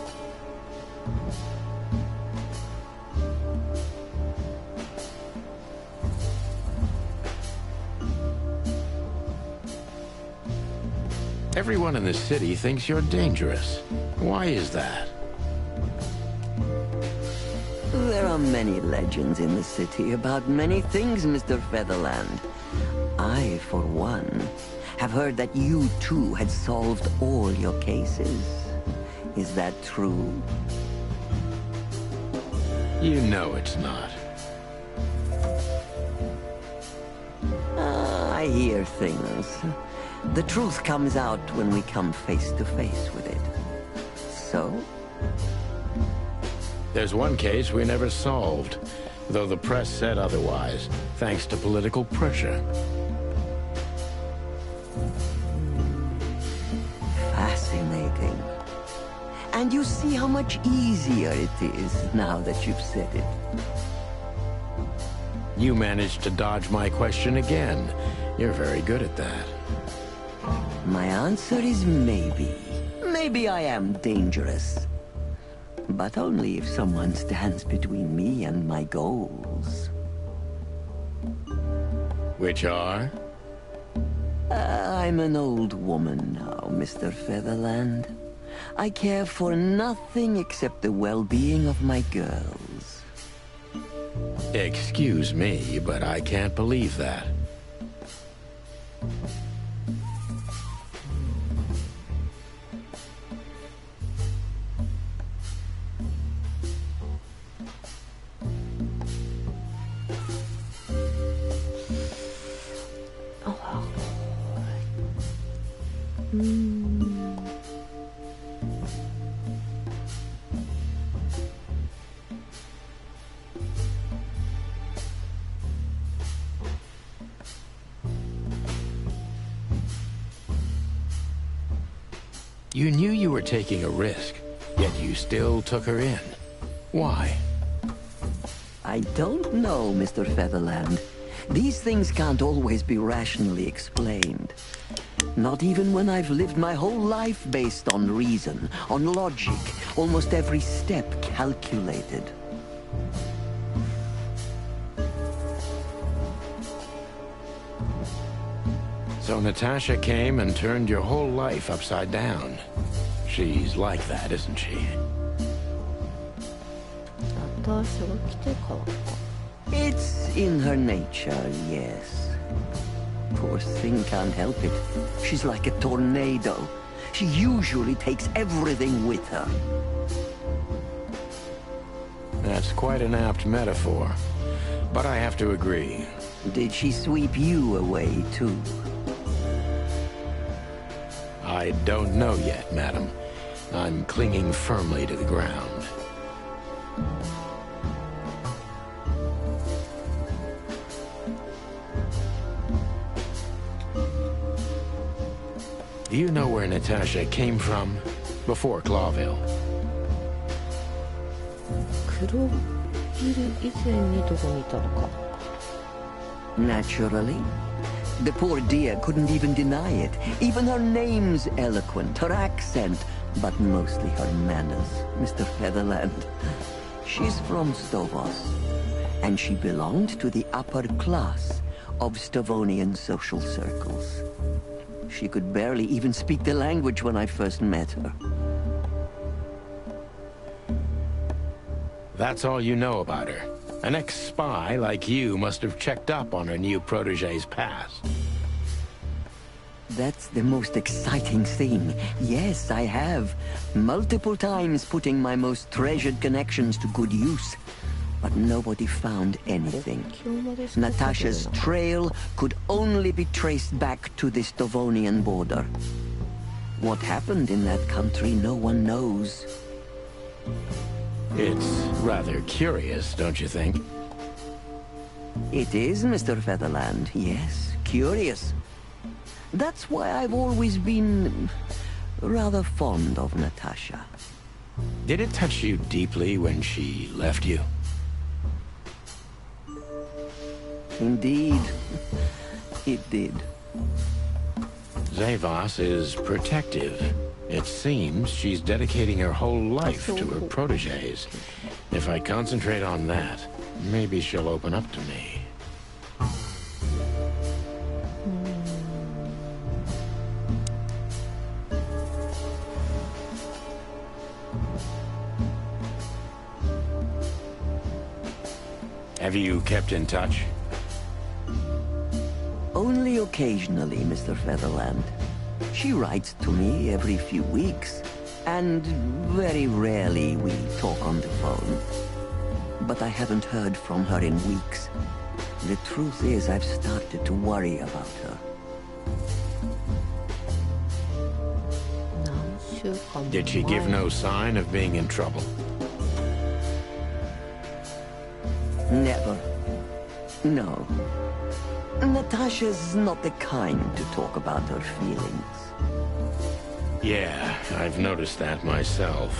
Everyone in the city thinks you're dangerous. Why is that? There are many legends in the city about many things, Mr. Featherland. I, for one, have heard that you too had solved all your cases. Is that true? You know it's not. I hear things. The truth comes out when we come face to face with it. So? There's one case we never solved, though the press said otherwise, thanks to political pressure. Fascinating. And you see how much easier it is now that you've said it. You managed to dodge my question again. You're very good at that. My answer is maybe. Maybe I am dangerous. But only if someone stands between me and my goals. Which are? I'm an old woman now, Mr. Featherland. I care for nothing except the well-being of my girls. Excuse me, but I can't believe that. You knew you were taking a risk, yet you still took her in. Why? I don't know, Mr. Featherland. These things can't always be rationally explained. Not even when I've lived my whole life based on reason, on logic, almost every step calculated. So Natasha came and turned your whole life upside down. She's like that, isn't she? It's in her nature, yes. Poor thing can't help it. She's like a tornado. She usually takes everything with her. That's quite an apt metaphor. But I have to agree. Did she sweep you away, too? I don't know yet, madam. I'm clinging firmly to the ground. Do you know where Natasha came from before Clawville? Naturally. The poor dear couldn't even deny it. Even her name's eloquent, her accent, but mostly her manners, Mr. Featherland. She's from Stovos, and she belonged to the upper class of Stavonian social circles. She could barely even speak the language when I first met her. That's all you know about her. An ex-spy like you must have checked up on her new protege's past. That's the most exciting thing. Yes, I have. Multiple times putting my most treasured connections to good use. but nobody found anything. 国境までしか来たけどな Natasha's trail could only be traced back to the Stovonian border. What happened in that country, no one knows. It's rather curious, don't you think? It is, Mr. Featherland. Yes, curious. That's why I've always been rather fond of Natasha. Did it touch you deeply when she left you? Indeed, it did. Zavas is protective. It seems she's dedicating her whole life to her protégés. If I concentrate on that, maybe she'll open up to me. Have you kept in touch? Only occasionally, Mr. Featherland. She writes to me every few weeks, and very rarely we talk on the phone. But I haven't heard from her in weeks. The truth is, I've started to worry about her. 何週間も前 Did she give no sign of being in trouble? Never. No. Natasha's not the kind to talk about her feelings. Yeah, I've noticed that myself.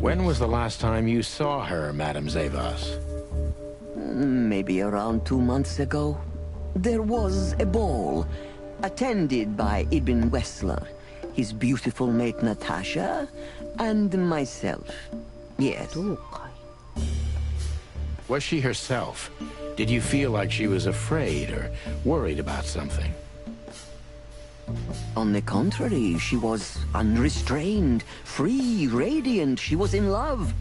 When was the last time you saw her, Madame Zavas? Maybe around 2 months ago. There was a ball, attended by Ibn Wessler, his beautiful mate Natasha, and myself. Yes. Was she herself? Did you feel like she was afraid or worried about something? On the contrary, she was unrestrained, free, radiant. She was in love.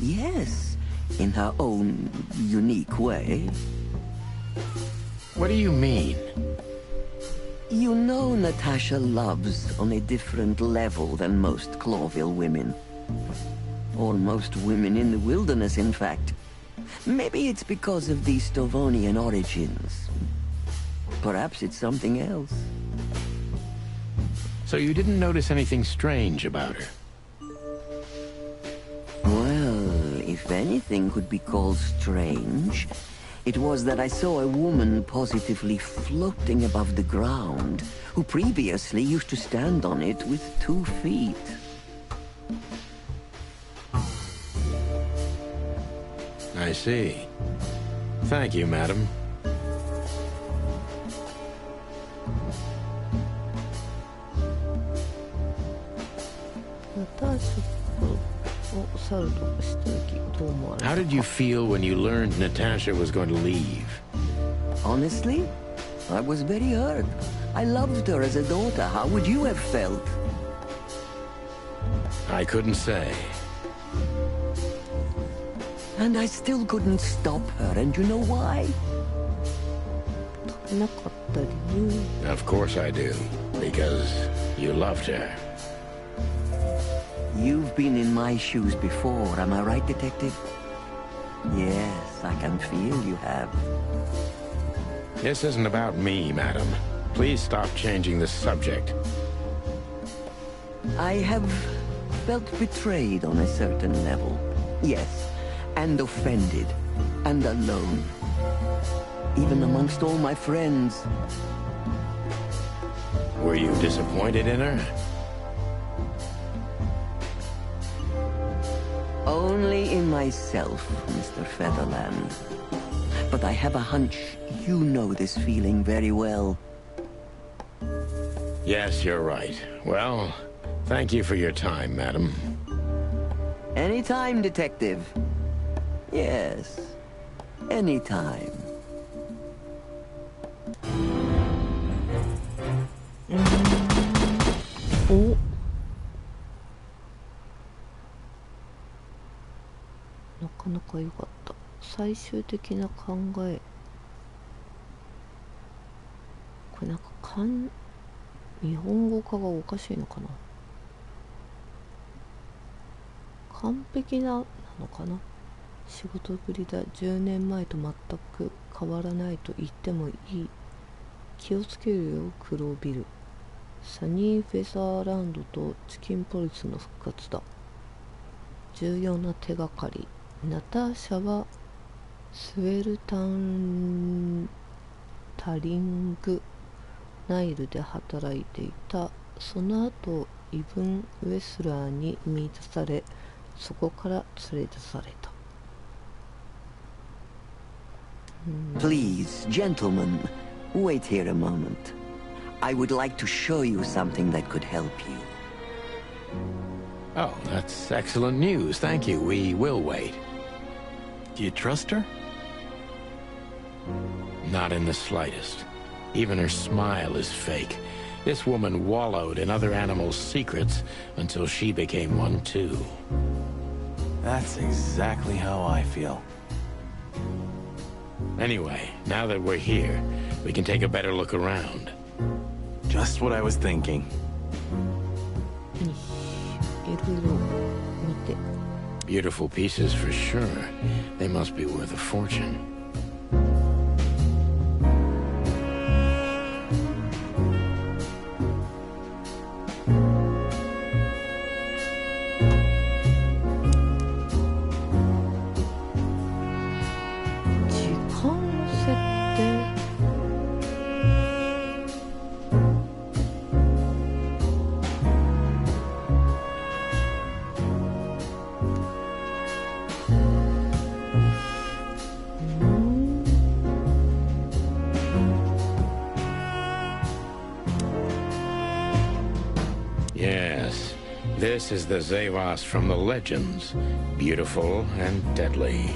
Yes, in her own unique way. What do you mean? You know Natasha loves on a different level than most Clawville women. Or most women in the wilderness, in fact. Maybe it's because of the Stovonian origins. Perhaps it's something else. So you didn't notice anything strange about her? Well, if anything could be called strange, it was that I saw a woman positively floating above the ground, who previously used to stand on it with 2 feet. I see. Thank you, madam. How did you feel when you learned Natasha was going to leave? Honestly, I was very hurt. I loved her as a daughter. How would you have felt? I couldn't say. And I still couldn't stop her, and you know why? Of course I do. Because you loved her. You've been in my shoes before, am I right, Detective? Yes, I can feel you have. This isn't about me, madam. Please stop changing the subject. I have felt betrayed on a certain level. Yes, and offended, and alone. Even amongst all my friends. Were you disappointed in her? Only in myself, Mr. Featherland. But I have a hunch you know this feeling very well. Yes, you're right. Well, thank you for your time, madam. Anytime, Detective. Yes, anytime. が良かった。最終的な考え、これなんか日本語化がおかしいのかな。完璧なのかな。仕事ぶりだ。10年前と全く変わらないと言ってもいい。気をつけるよ、黒ビル。サニーフェザーランドとチキンポリスの復活だ。重要な手がかり。ナターシャはスウェルタリングナイルで働いていた。その後イブン・ウェスラーに見出され、そこから連れ出された。Please, gentlemen, wait here a moment. I would like to show you something that could help you. Oh, that's excellent news. Thank you. We will wait. Do you trust her? Not in the slightest. Even her smile is fake. This woman wallowed in other animals' secrets until she became one too. That's exactly how I feel. Anyway, now that we're here, we can take a better look around. Just what I was thinking. いろいろ見て。 Beautiful pieces for sure. They must be worth a fortune. Yes, this is the Zavas from the legends. Beautiful and deadly.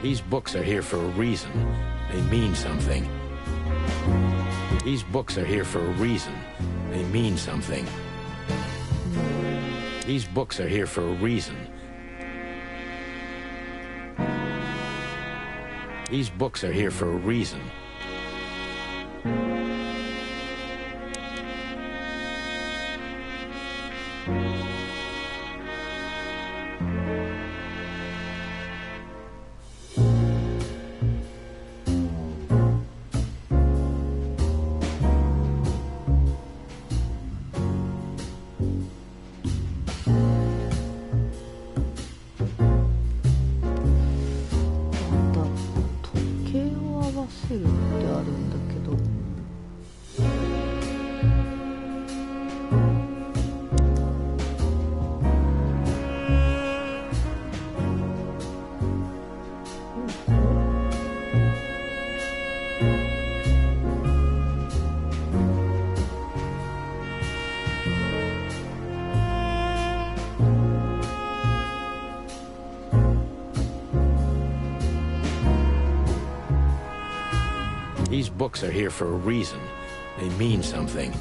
These books are here for a reason. They mean something. These books are here for a reason. They mean something. These books are here for a reason. These books are here for a reason. These books are here for a reason. They mean something.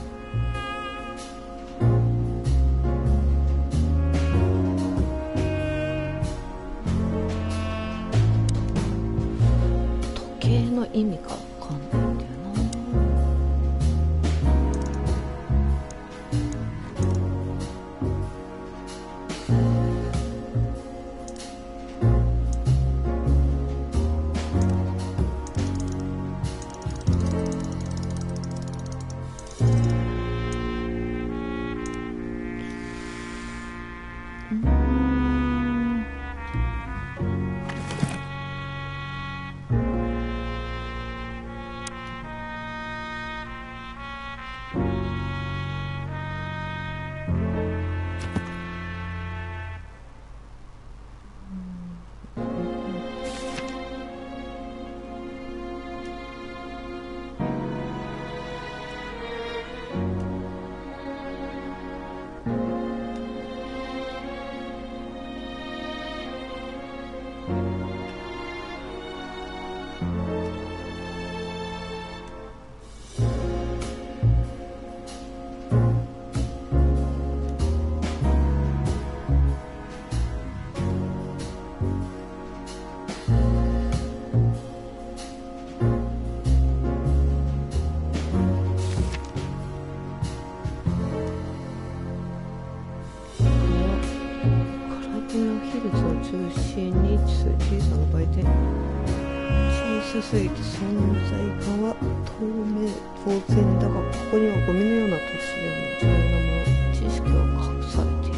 通信に小さな売店、小さすぎて存在感は当然だが、ここにはゴミのような土地でも重要なもの、知識は隠されている。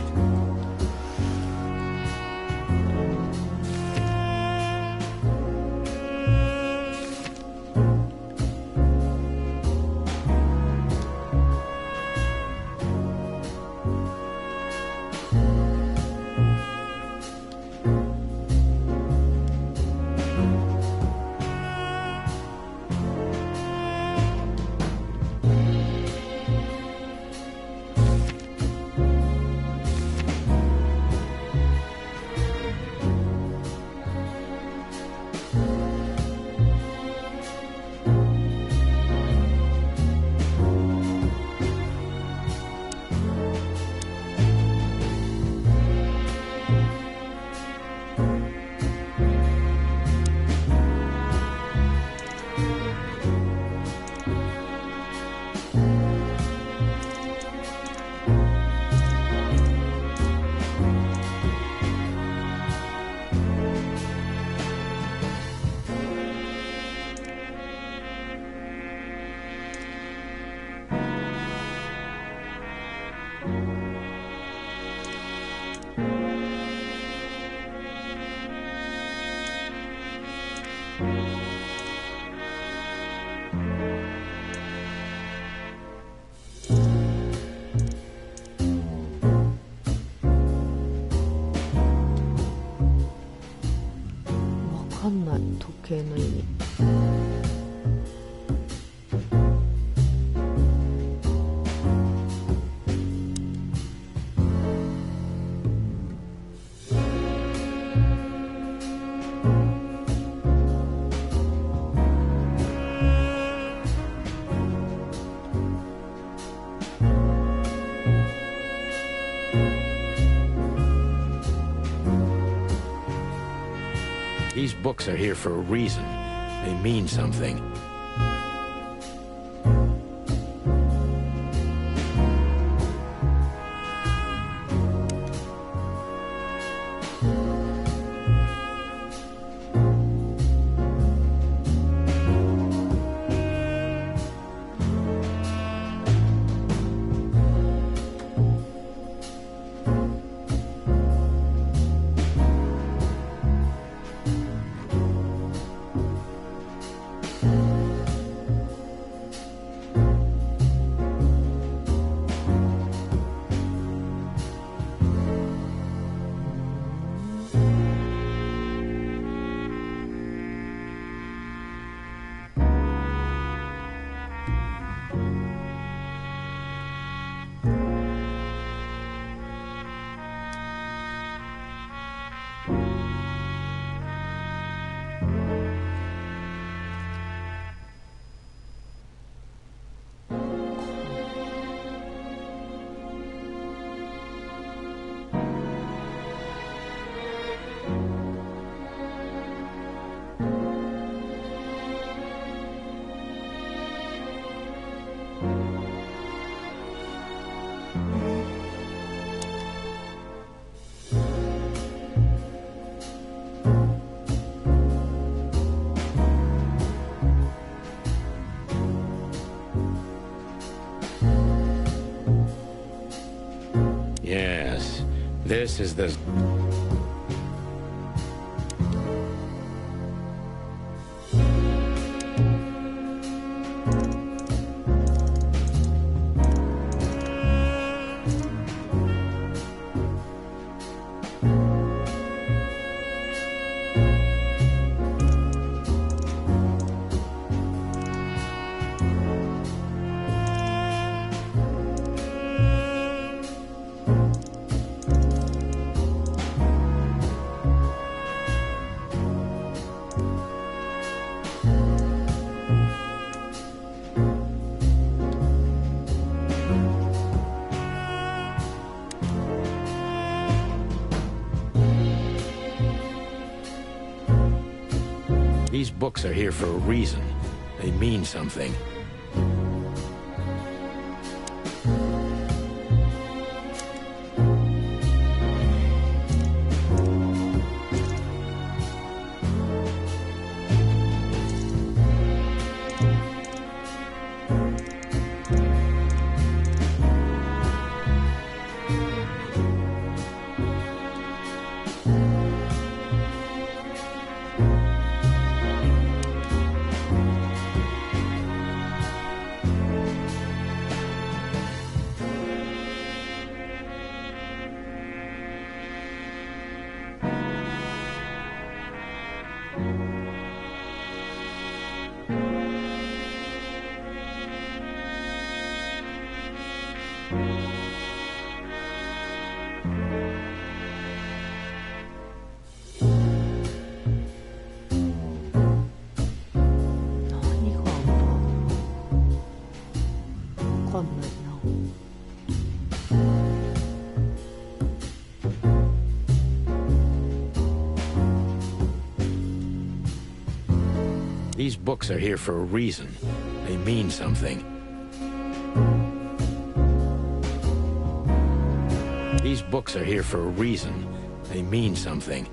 わかんない、時計の意味。These books are here for a reason. They mean something. Yes, this is the... These books are here for a reason. They mean something. These books are here for a reason. They mean something. These books are here for a reason. They mean something.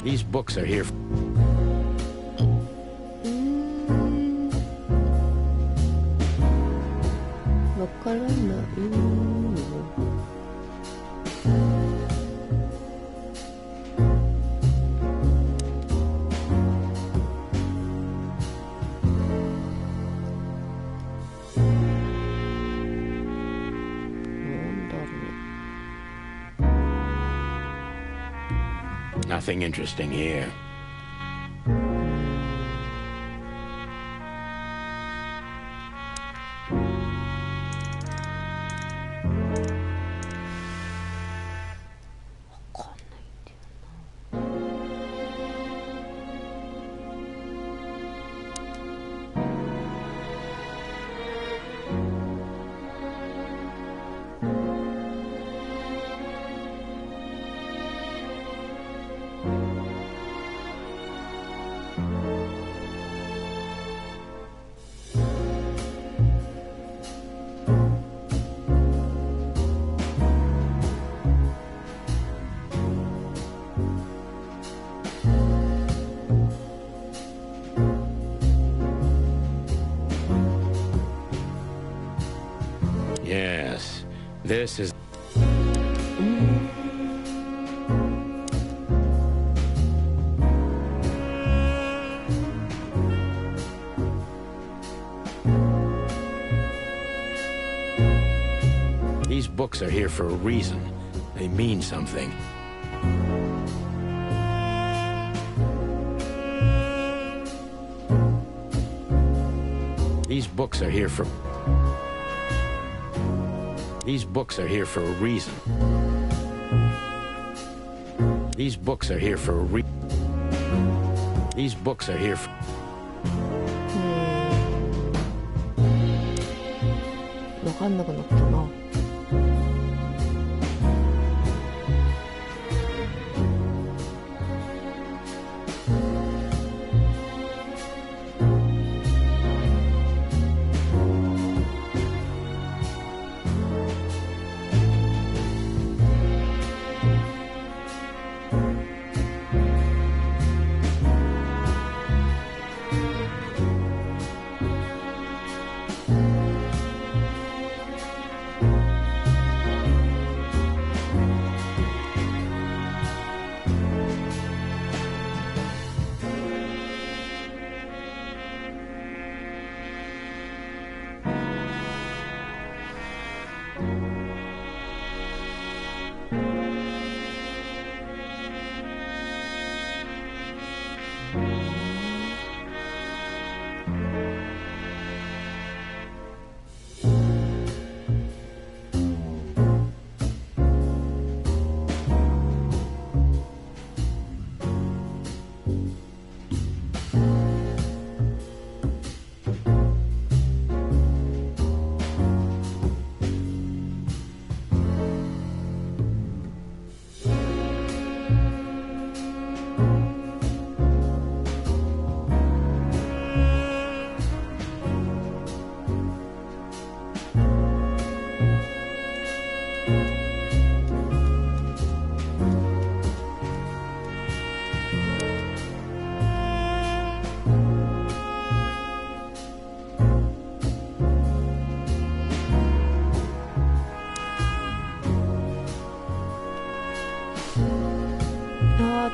These books are here. わからないの。Nothing interesting here. Yes, this is... These books are here for a reason. They mean something. These books are here for... These books are here for a reason. These books are here for a reason. These books are here for... わかんなくなったな。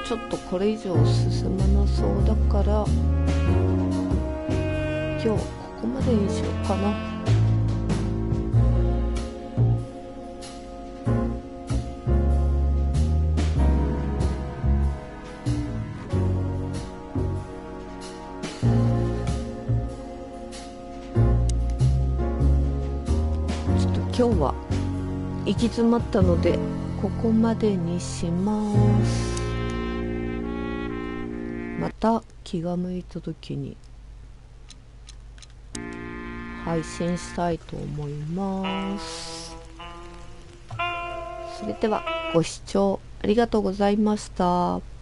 ちょっとこれ以上進まなそうだから今日ここまでにしようかな。今日は行き詰まったのでここまでにします。また気が向いた時に配信したいと思います。それではご視聴ありがとうございました。